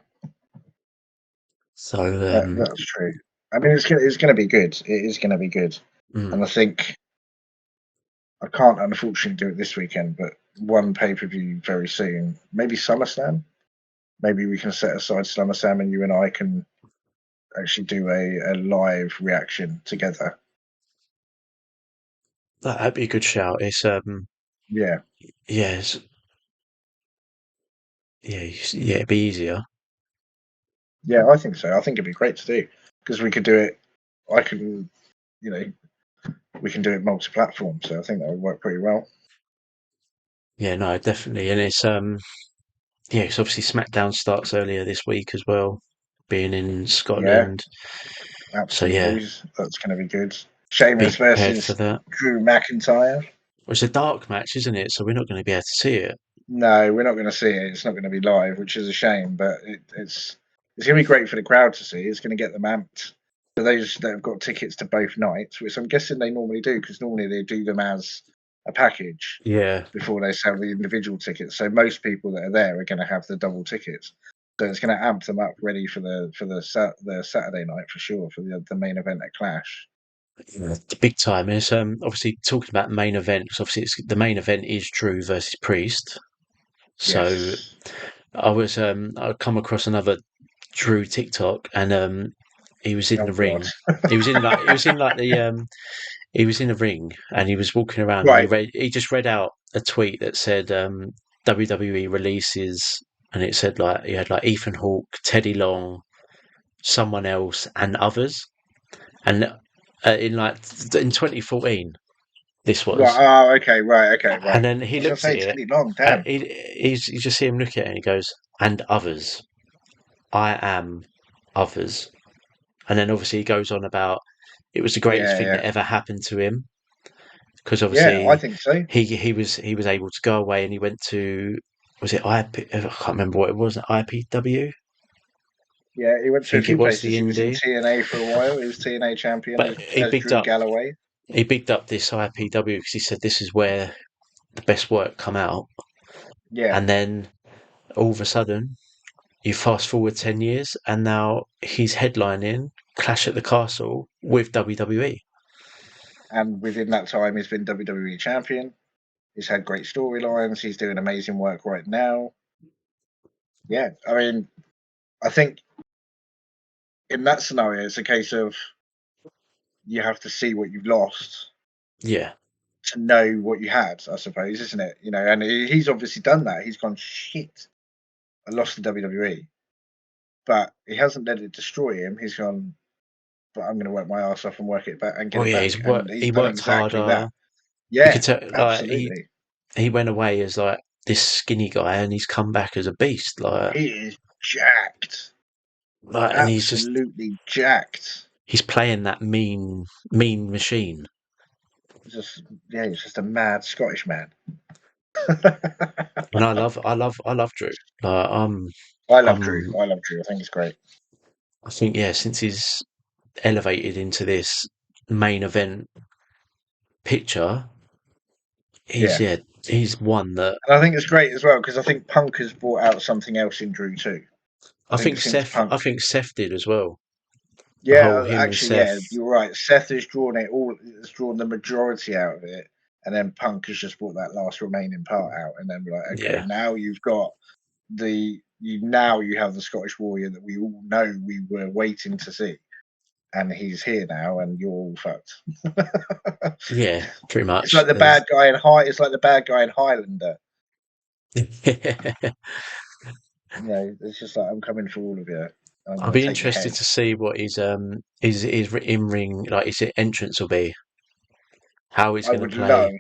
So that's true. I mean, it's gonna be good. It is gonna be good, and mm, I think I can't unfortunately do it this weekend, but one pay per view very soon. Maybe SummerSlam. Maybe we can set aside SummerSlam and you and I can actually do a live reaction together. that'd be a good shout. It's Yeah, yes, yeah, yeah, it'd be easier. Yeah, I think so. I think it'd be great to do because we could do it. I can, you know, we can do it multi-platform. So I think that would work pretty well. Yeah, no, definitely. And it's yeah, it's obviously SmackDown starts earlier this week as well, being in Yeah, Scotland. So yeah, absolutely. That's going to be good. be Sheamus prepared for versus that. Drew McIntyre. Well, it's a dark match, isn't it? So we're not going to be able to see it. No, we're not going to see it. It's not going to be live, which is a shame. But it's going to be great for the crowd to see. It's going to get them amped. For those that have got tickets to both nights, which I'm guessing they normally do, because normally they do them as a package Yeah, before they sell the individual tickets. So most people that are there are going to have the double tickets. So it's going to amp them up, ready for the Saturday night for sure, for the main event at Clash. yeah, big time. And it's obviously talking about main event, 'cause obviously the main event is Drew versus Priest. So Yes. I come across another Drew TikTok, and he was in Oh the God. ring. He was in the ring, and he was walking around, and Right. he just read out a tweet that said WWE releases, and it said like he had like Ethan Hawke, Teddy Long, someone else, and others, and in 2014 this was, Right. Oh, okay. Right. Okay. and Right. then I he was gonna looks at say it, Teddy Long. and Damn. you just see him look at it, and he goes, and others, I am others, and then obviously he goes on about it was the greatest Yeah. thing Yeah. that ever happened to him because Yeah. I obviously think so. he was able to go away and he went to was it IP? I can't remember what it was. IPW. Yeah. He I went to a think it few was the places. He was in indie, TNA for a while. He was TNA champion but as, Drew Galloway. he bigged up this IPW because he said this is where the best work come out, Yeah. and then all of a sudden you fast forward 10 years and now he's headlining Clash at the Castle with WWE. And within that time, he's been WWE champion. He's had great storylines. He's doing amazing work right now. Yeah. I mean, I think in that scenario, it's a case of you have to see what you've lost Yeah. to know what you had, I suppose, isn't it? And he's obviously done that. He's gone, shit, I lost the WWE, but he hasn't let it destroy him. He's gone, but I'm going to work my ass off and work it back and get Oh it yeah, back. And he's he done worked exactly harder. that. You could Yeah, tell like absolutely. he went away as like this skinny guy and he's come back as a beast. He is jacked, And he's just absolutely jacked. he's playing that mean machine. Just yeah, he's just a mad Scottish man. And I love Drew. Like I love Drew. I'm I love Drew. I think he's great. I think yeah, since he's elevated into this main event picture, he's Yeah, yeah, he's one that and I think it's great as well because I think Punk has brought out something else in Drew too. I think since I Punk, think Seth did as well. The whole yeah, him and actually, Seth. yeah, you're right. Seth has drawn it all. Has drawn the majority out of it, and then Punk has just brought that last remaining part out, and then we're like, okay, Yeah. now you've got you have the Scottish Warrior that we all know we were waiting to see, and he's here now, and you're all fucked. Yeah, pretty It's much. like the bad guy in High. It's like the bad guy in Highlander. It's just like I'm coming for all of you. I'm I'll going be to take your interested head. to see what his in ring like his entrance will be. How he's I going to would play. love.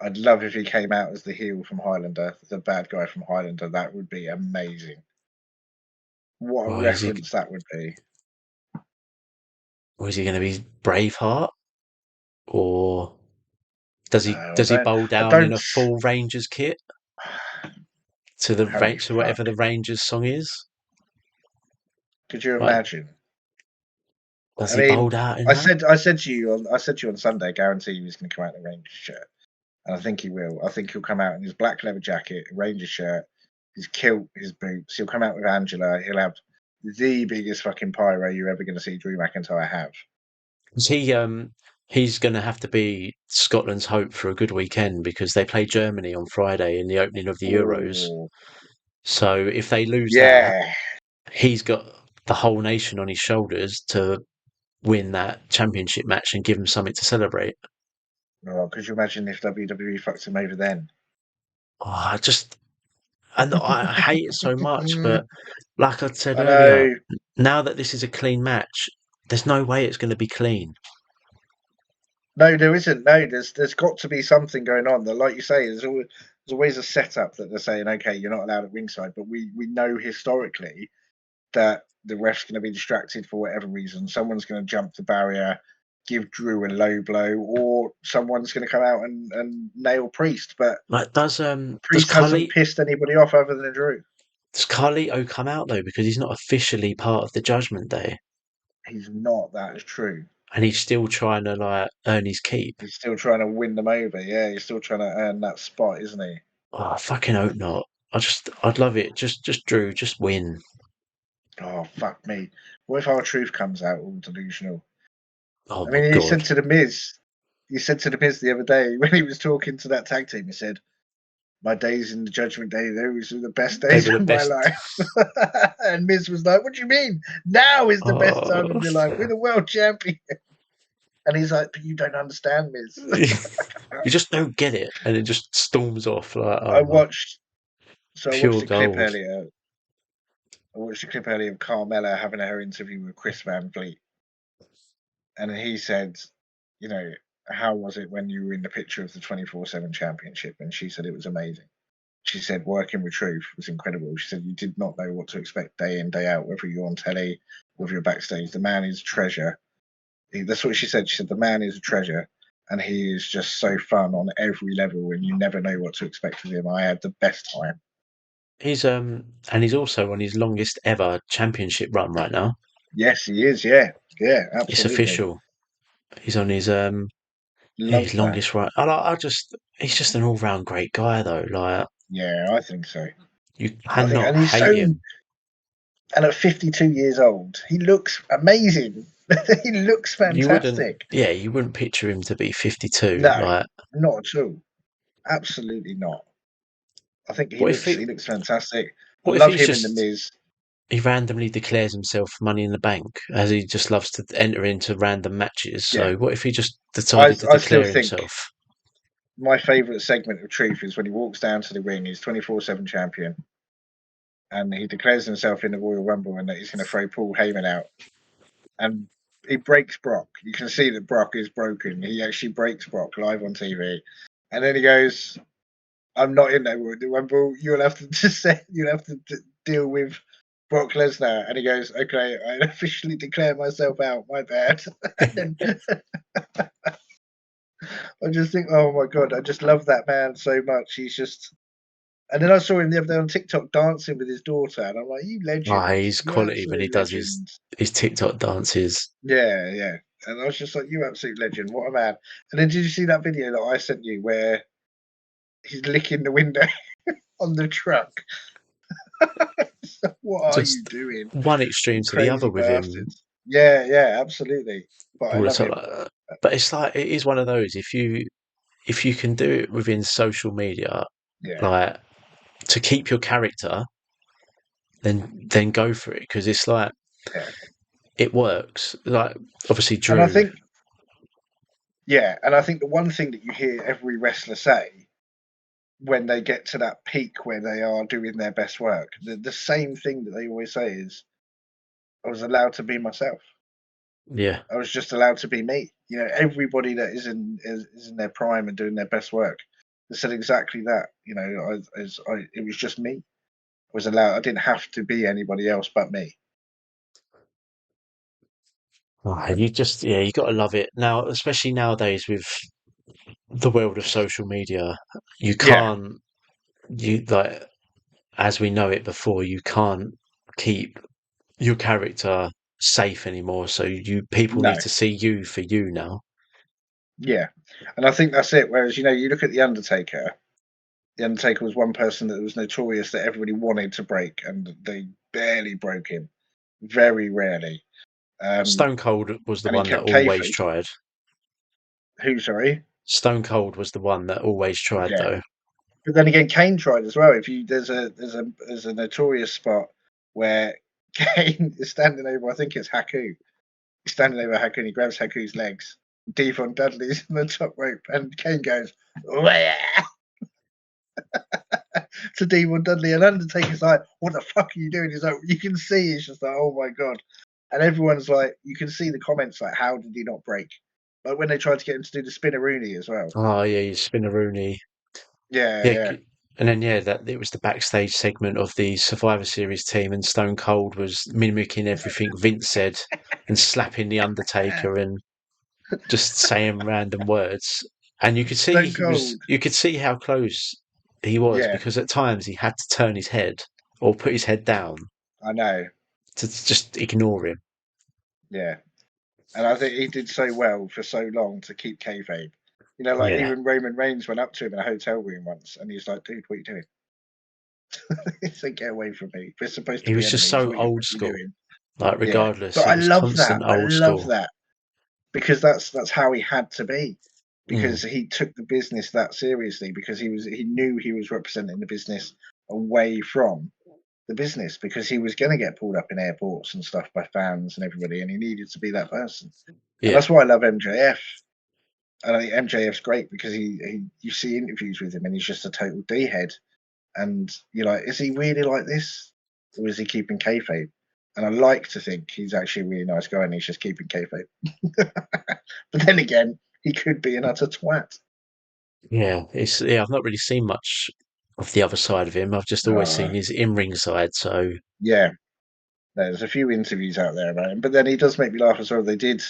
I'd love if he came out as the heel from Highlander, the bad guy from Highlander. That would be amazing. What a Or reference that would be. is he going to be Braveheart, or No, does he bowl I down in don't. a full Rangers kit Holy to fuck! whatever the Rangers song is? Could you Like, imagine? does I he bowl mean, out in that? I said to you on Sunday, I guarantee he was going to come out in a Rangers shirt, and I think he will. I think he'll come out in his black leather jacket, Rangers shirt, his kilt, his boots. He'll come out with Angela. He'll have the biggest fucking pyro you're ever going to see Drew McIntyre have. 'Cause he's going to have to be Scotland's hope for a good weekend because they play Germany on Friday in the opening of the Euros. Oh, So if they lose that, yeah. he's got the whole nation on his shoulders to win that championship match and give him something to celebrate. Oh, could you imagine if WWE fucked him over then? Oh, and I hate it so much. But like I said I earlier, know. now that this is a clean match, there's no way it's going to be clean. No, there isn't. No, there's got to be something going on. That, like you say, there's always a setup that they're saying, okay, you're not allowed at ringside, but we know historically that the ref's going to be distracted for whatever reason. Someone's going to jump the barrier, give Drew a low blow, or someone's going to come out and nail Priest. But Like, does Priest hasn't pissed anybody off other than Drew. Carlito come out though, because he's not officially part of the Judgment Day, He's not. That is true. and he's still trying to like earn his keep. He's still trying to win them over. Yeah, he's still trying to earn that spot, isn't he? Oh, I fucking hope not. I'd love it. Just Drew, just win. Oh, fuck me. What if our truth comes out all delusional? Oh I my mean, god. he said to the Miz the other day when he was talking to that tag team, he said, my days in the Judgment Day, those were the best days They were the of my best. life. And Miz was like, what do you mean? Now is the best time Oh, of your life. We're the world champion. And he's like, but you don't understand, Miz. you just don't get it, and it just storms off like I watched pure the clip gold. earlier. I watched a clip earlier of Carmella having her interview with Chris Van Vliet. And he said, you know, how was it when you were in the picture of the 24/7 championship? And she said it was amazing. She said working with Truth was incredible. She said you did not know what to expect day in, day out, whether you're on telly, whether you're backstage. The man is a treasure. That's what she said. She said the man is a treasure, and he is just so fun on every level, and you never know what to expect of him. I had the best time. And he's also on his longest ever championship run right now. Yes, he is. Yeah, yeah, absolutely. It's official. He's on his his longest run. He's just an all round great guy though. Like, yeah, I think so. you I think, cannot and he's hate so. him. And at 52 years old, he looks amazing. He looks You wouldn't, fantastic. yeah, you wouldn't picture him to be 52. No, Like, not at all. Absolutely not. I think what if he looks fantastic. I what if love he's him in the just Miz. he randomly declares himself Money in the Bank, as he just loves to enter into random matches. Yeah, So what if he just decided to I still declare think himself? my favourite segment of Truth is when he walks down to the ring. He's 24/7 champion, and he declares himself in the Royal Rumble, and that he's going to throw Paul Heyman out, and he breaks Brock. You can see that Brock is broken. He actually breaks Brock live on TV, and then he goes, I'm not in that Rumble. You'll have to deal with Brock Lesnar. And he goes, okay, I officially declare myself out. My bad. And I just think, oh my god, I just love that man so much. He's just. And then I saw him the other day on TikTok dancing with his daughter, and I'm like, you legend, He's you quality when he absolute does legend. his TikTok dances. Yeah, yeah. And I was just like, you absolute legend, what a man. And then did you see that video that I sent you where he's licking the window on the truck? What are you Just doing, one you extreme to the other crazy with him. bastards? Yeah, yeah, absolutely. But I All the love time. him. But it's like it is one of those. If you can do it within social media, Yeah, like to keep your character, then go for it, because it's like yeah. it works. Like obviously And I Drew. think, yeah, and I think the one thing that you hear every wrestler say when they get to that peak where they are doing their best work, the same thing that they always say is, I was allowed to be myself. Yeah. I was just allowed to be me. You know, everybody that is in their prime and doing their best work, they said exactly that. You know, it was just me. I was allowed. I didn't have to be anybody else but me. You just you got to love it now, especially nowadays with the world of social media. You Yeah, can't you like as we know it before. You can't keep your character safe anymore. So people no, need to see you for you now. yeah, and I think that's it. Whereas you look at the Undertaker. The Undertaker was one person that was notorious that everybody wanted to break, and they barely broke him, very rarely. Stone Cold was the And he one that kept always kayfabe. tried. Who? Sorry. Stone Cold was the one that always tried, Yeah, though. but then again, Kane tried as well. If you there's a notorious spot where Kane is standing over. I think it's Haku. He's standing over Haku, and he grabs Haku's legs. Devon Dudley's on the top rope, and Kane goes, "Wah!" to Demon Dudley, and Undertaker's like, "What the fuck are you doing?" He's like, you can see it's just like, "Oh my god!" And everyone's like, you can see the comments like, "How did he not break?" Like when they tried to get him to do the spinneroonie as well. Oh yeah, you Spinneroonie. Yeah, Yeah, yeah. and then that it was the backstage segment of the Survivor Series team, and Stone Cold was mimicking everything Vince said and slapping the Undertaker and just saying random words. And Stone Cold. you could see how close he was Yeah, because at times he had to turn his head or put his head down I know. to just ignore him. Yeah, and I think he did so well for so long to keep kayfabe. You know, like Yeah, even Roman Reigns went up to him in a hotel room once, and he's like, "Dude, what are you doing?" He said, "Get away from me. We're supposed to he be was just enemies. so What are you old fucking school. doing?" Like Yeah, regardless, but he was constant I old love school. that because that's how he had to be Mm, because he took the business that seriously because he knew he was representing the business away from the business because he was going to get pulled up in airports and stuff by fans and everybody, and he needed to be that person. And yeah, that's why I love MJF. And I think MJF's great because you see interviews with him and he's just a total D head. And you're like, is he really like this, or is he keeping kayfabe? And I like to think he's actually a really nice guy and he's just keeping kayfabe. But then again, he could be an utter twat. yeah. I've not really seen much of the other side of him. I've just always Uh, seen his in-ring side. So yeah, there's a few interviews out there about him, but then he does make me laugh as well. They did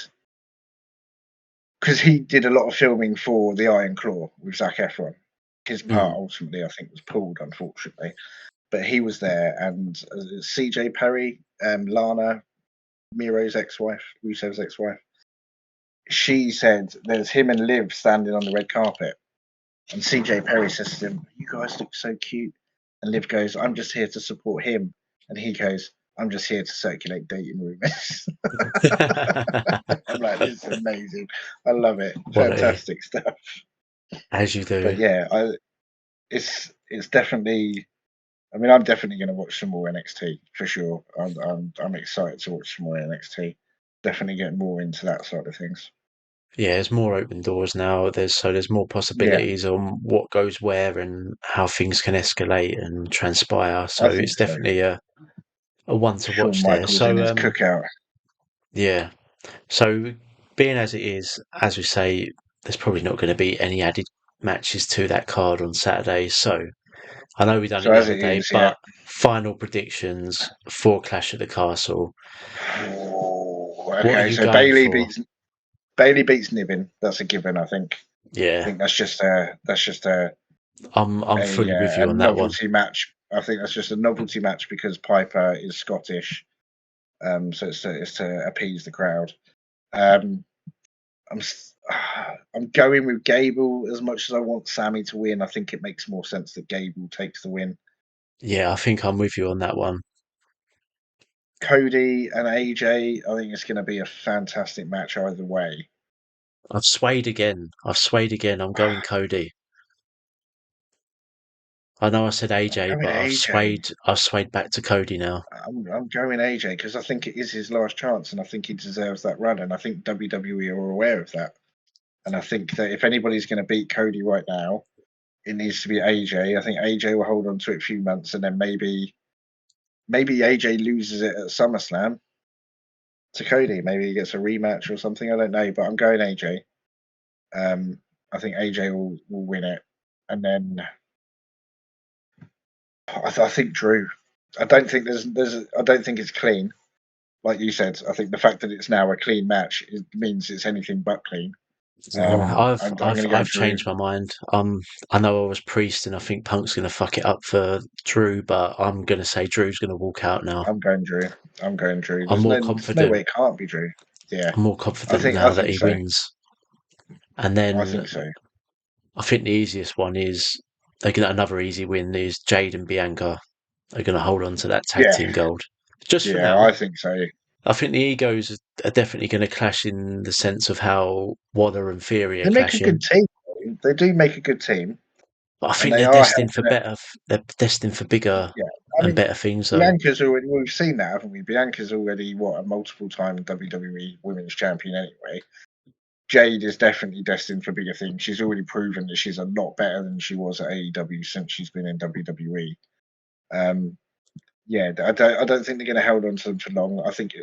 because he did a lot of filming for the Iron Claw with Zac Efron. His part mm, ultimately, I think, was pulled, unfortunately. But he was there, and CJ Perry, Lana, Miro's ex-wife, Rusev's ex-wife, she said there's him and Liv standing on the red carpet, and CJ Perry says to him, "You guys look so cute," and Liv goes, "I'm just here to support him," and he goes, "I'm just here to circulate dating rumors." I'm like, this is amazing. I love it. quality Fantastic stuff. as you do. But yeah, it's definitely. I mean, I'm definitely going to watch some more NXT for sure. I'm excited to watch some more NXT. Definitely get more into that side of things. Yeah, there's more open doors now. There's more Yeah, possibilities on what goes where and how things can escalate and transpire. So I it's think so. definitely a one to Shawn watch there. Michaels in So his cookout. yeah. So being as it is, as we say, there's probably not going to be any added matches to that card on Saturday. So I know we done it So the as other it day, is, yeah. but final predictions for Clash at the Castle. Oh, What are okay, you so going for? Bailey beats Niven. That's a given, I think. I Yeah, think I'm fully with a you on that one. novelty match. I think that's just a novelty match because Piper is Scottish, so it's to appease the crowd. Um, I'm s- I'm going with Gable as much as I want Sammy to win. I think it makes more sense that Gable takes the win. Yeah, I think I'm with you on that one. Cody and AJ, I think it's going to be a fantastic match either way. I've swayed again. I've swayed again. I'm going Cody. I know I said I'm AJ, going but AJ. I've swayed back to Cody now. I'm going AJ because I think it is his last chance, and I think he deserves that run, and I think WWE are aware of that. And I think that if anybody's going to beat Cody right now, it needs to be AJ. I think AJ will hold on to it a few months, and then maybe AJ loses it at SummerSlam to Cody. Maybe he gets a rematch or something. I don't know, but I'm going AJ. I think AJ will win it, and then I think Drew. I don't think I don't think it's clean. Like you said, I think the fact that it's now a clean match means it's anything but clean. I'm going to go I've Drew. changed my mind. I know I was Priest, and I think Punk's gonna fuck it up for Drew, but I'm gonna say Drew's gonna walk out now. I'm going Drew. I'm going Drew. I'm more There's no way confident. it can't be Drew. Yeah, I'm more confident I now that think he so. wins. And I then think so. I think the easiest one is they get another easy win is Jade and Bianca are gonna hold on to that tag Yeah, team gold. Just for yeah, now. I think so. I think the egos are definitely going to clash in the sense of how Waller and Theory are They make a clashing. good team. They do make a good team, But I and think they they're are destined for helping it. better. They're destined for bigger Yeah, I and mean, better things, though. Bianca's already. We've seen that, haven't we? Bianca's already a multiple-time WWE Women's Champion anyway. Jade is definitely destined for bigger things. She's already proven that she's a lot better than she was at AEW since she's been in WWE. Yeah, I don't think they're going to hold on to them for long. I think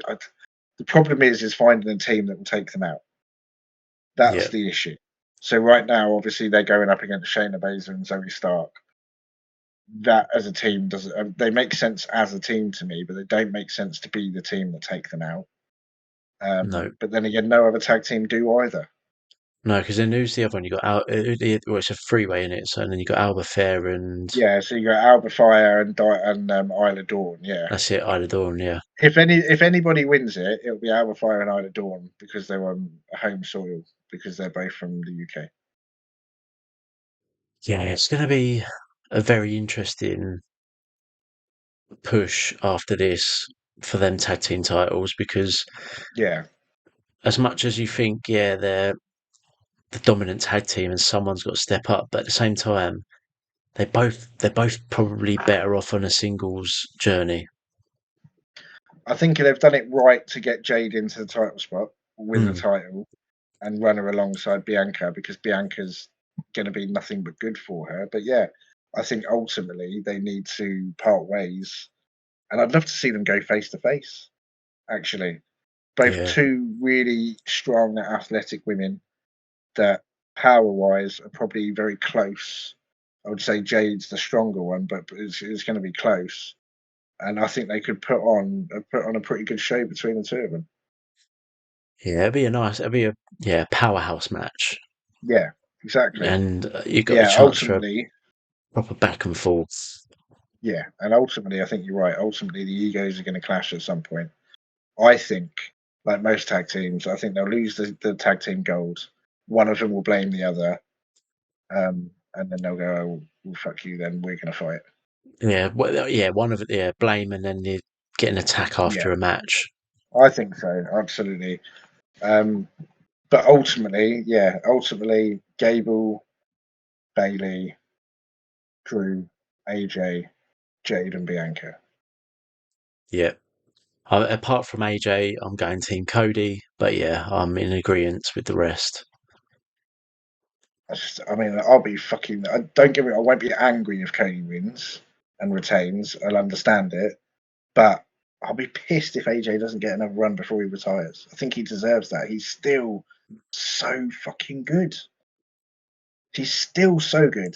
the problem is finding a team that will take them out. That's the issue. So right now, obviously, they're going up against Shayna Baszler and Zoe Stark. That as a team doesn't. They make sense as a team to me, but they don't make sense to be the team that take them out. No. But then again, no other tag team do either. No, because then who's the other one? You got well, it's a freeway in it, so and then you got Alba Fair and Yeah, so you got Alba Fire and Isla Dawn. Yeah, that's it, Isla Dawn. Yeah, if anybody wins it, it'll be Alba Fire and Isla Dawn because they're on home soil because they're both from the UK. yeah, it's going to be a very interesting push after this for them tag team titles because Yeah, as much as you think, yeah, they're the dominant tag team and someone's got to step up, but at the same time, they're both probably better off on a singles journey. I think they've done it right to get Jade into the title spot with the Mm, title and run her alongside Bianca because Bianca's going to be nothing but good for her. But yeah, I think ultimately they need to part ways, and I'd love to see them go face to face. Actually, both yeah, two really strong, athletic women that power-wise are probably very close. I would say Jade's the stronger one, but it's going to be close. And I think they could put on a pretty good show between the two of them. yeah. It'd be a powerhouse match, Yeah, exactly. and you got a Yeah, chance for a ultimately, proper back and forth. yeah, and ultimately, I think you're right. Ultimately, the egos are going to clash at some point. I think, like most tag teams, I think they'll lose the tag team gold. One of them will blame the other, and then they'll go, "Oh, well, fuck you. Then we're going to fight." Yeah, well, yeah, one of it, yeah, blame and then you get an attack Yeah, after a match. I think so. Absolutely. Um, but ultimately, Gable, Bailey, Drew, AJ, Jade, and Bianca. Yeah. Apart from AJ, I'm going Team Cody, but yeah, I'm in agreement with the rest. I mean, I'll be fucking. Don't get me. I won't be angry if Cody wins and retains. I'll understand it, but I'll be pissed if AJ doesn't get another run before he retires. I think he deserves that. He's still so fucking good. He's still so good.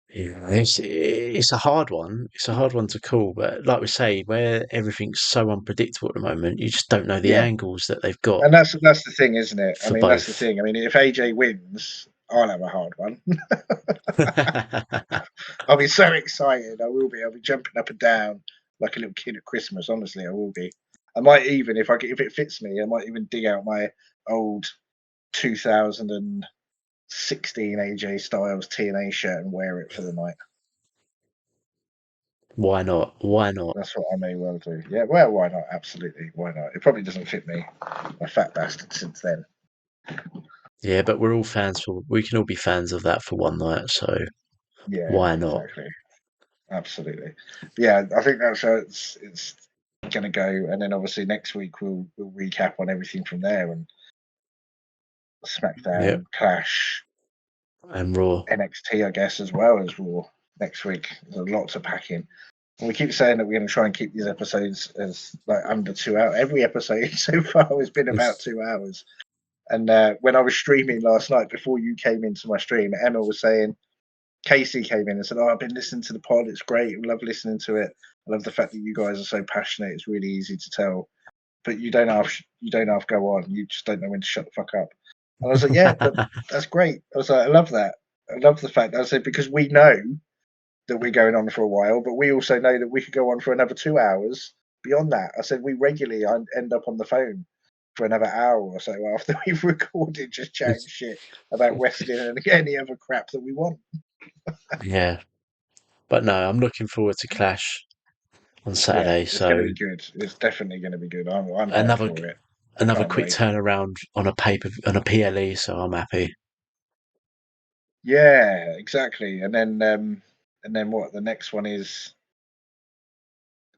Yeah, it's a hard one. It's a hard one to call, but like we say, where everything's so unpredictable at the moment, you just don't know the Yeah, angles that they've got and that's the thing, isn't it? I for mean, that's the both. thing. I mean, if AJ wins, I'll have a hard one. I'll be so excited. I will be. I'll be jumping up and down like a little kid at Christmas. Honestly, I will be. I might even, if it fits me, I might even dig out my old 2016 AJ Styles TNA shirt and wear it for the night. Why not? Why not? That's what I may well do. Yeah, well, why not? Absolutely, why not? It probably doesn't fit me, a fat bastard. Since then, Yeah, but we're all fans for we can all be fans of that for one night, so yeah, why not? exactly, absolutely. Yeah, I think that's how it's going to go. And then obviously next week we'll recap on everything from there and Yep. SmackDown, Clash, And Raw. NXT, I guess, as well as Raw next week. There's a lot to pack in. And we keep saying that we're going to try and keep these episodes as like under 2 hours. Every episode so far has been about 2 hours. And when I was streaming last night, before you came into my stream, Emma was saying, Casey came in and said, "Oh, I've been listening to the pod. It's great. I love listening to it. I love the fact that you guys are so passionate. It's really easy to tell. But you don't have to go on. You just don't know when to shut the fuck up." And I was like, "Yeah, but that's great." I was like, "I love that. I love the fact." I said, because we know that we're going on for a while, but we also know that we could go on for another 2 hours beyond that. I said we regularly end up on the phone for another hour or so after we've recorded, just chatting shit about wrestling and any other crap that we want. Yeah. But no, I'm looking forward to Clash on Yeah, Saturday. it's going to So be good. It's definitely going to be good. I'm hyped another for it. I another can't quick wait. turnaround on a on a PLE. So I'm happy. Yeah, exactly. And then what? The next one is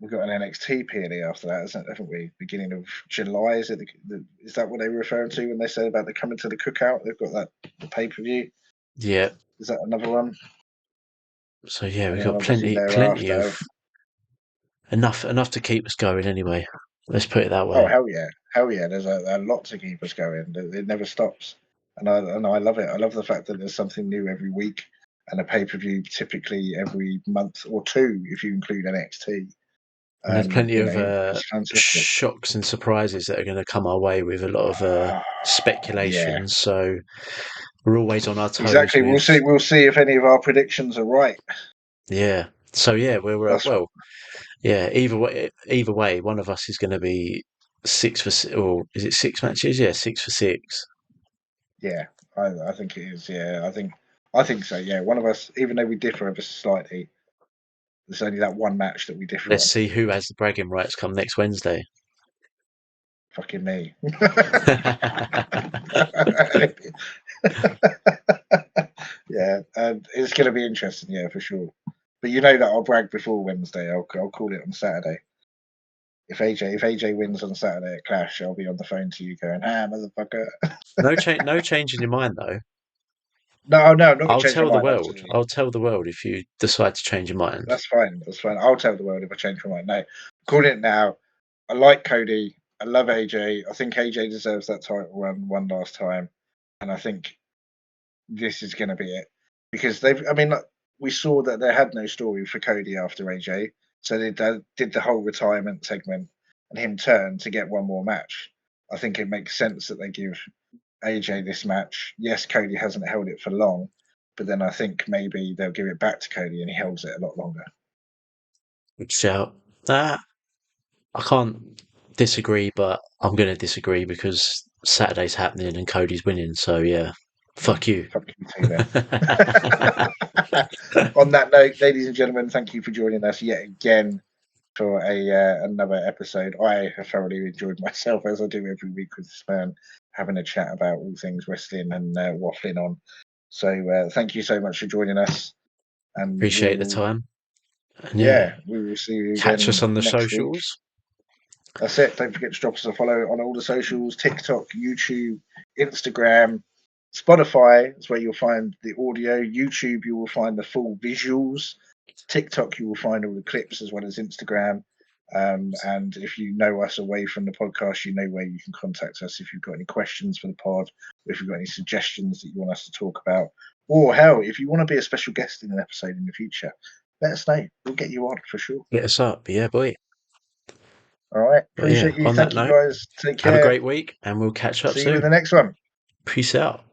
we've got an NXT PLE after that, haven't we? Beginning of July, is that what they were referring to when they said about the coming to the cookout? They've got the pay-per-view. Yeah. Is that another one? So yeah, we've And then got obviously plenty thereafter. of enough to keep us going anyway. Let's put it that way. Oh hell yeah! There's a lot to keep us going. It never stops, and I love it. I love the fact that there's something new every week, and a pay-per-view typically every month or two if you include NXT. And there's plenty of it's fantastic. shocks and surprises that are going to come our way with a lot of speculation. Yeah. So we're always on our toes. Exactly. We'll see if any of our predictions are right. Yeah. So yeah, we're That's yeah. Either way, one of us is going to be 6 for, or is it 6 matches? Yeah, 6 for 6. Yeah, I think it is. Yeah, I think so. Yeah, one of us, even though we differ ever so slightly, there's only that one match that we differ Let's on. see who has the bragging rights come next Wednesday. Fucking me. Yeah, and it's going to be interesting. Yeah, for sure. But you know that I'll brag before Wednesday. I'll call it on Saturday. If AJ wins on Saturday at Clash, I'll be on the phone to you going, "Ah, motherfucker." No change in your mind though. No, I'm not going to I'll change my tell the mind. world. Absolutely. I'll tell the world if you decide to change your mind. That's fine. That's fine. I'll tell the world if I change my mind. No, calling it now. I like Cody. I love AJ. I think AJ deserves that title run one last time, and I think this is going to be it because they've. I mean, like, we saw that they had no story for Cody after AJ, so they did the whole retirement segment and him turn to get one more match. I think it makes sense that they give AJ this match. Yes, Cody hasn't held it for long, but then I think maybe they'll give it back to Cody and he holds it a lot longer. Good shout. I can't disagree, but I'm going to disagree because Saturday's happening and Cody's winning. So yeah, fuck you. Fuck you too then. On that note, ladies and gentlemen, thank you for joining us yet again for another episode. I have thoroughly enjoyed myself, as I do every week with this man, having a chat about all things wrestling and waffling on. So thank you so much for joining us. And Appreciate the time. And yeah, we will see you catch us again on the next week. socials. That's it. Don't forget to drop us a follow on all the socials: TikTok, YouTube, Instagram, Spotify is where you'll find the audio. YouTube, you will find the full visuals. TikTok, you will find all the clips as well as Instagram. And if you know us away from the podcast, you know where you can contact us if you've got any questions for the pod, or if you've got any suggestions that you want us to talk about, or hell, if you want to be a special guest in an episode in the future, let us know. We'll get you on for sure. Get us up. Yeah, boy. All right. But yeah, Appreciate you. on Thank that you note, guys. Take care. have a great week and we'll catch up See you in soon. the next one. Peace out.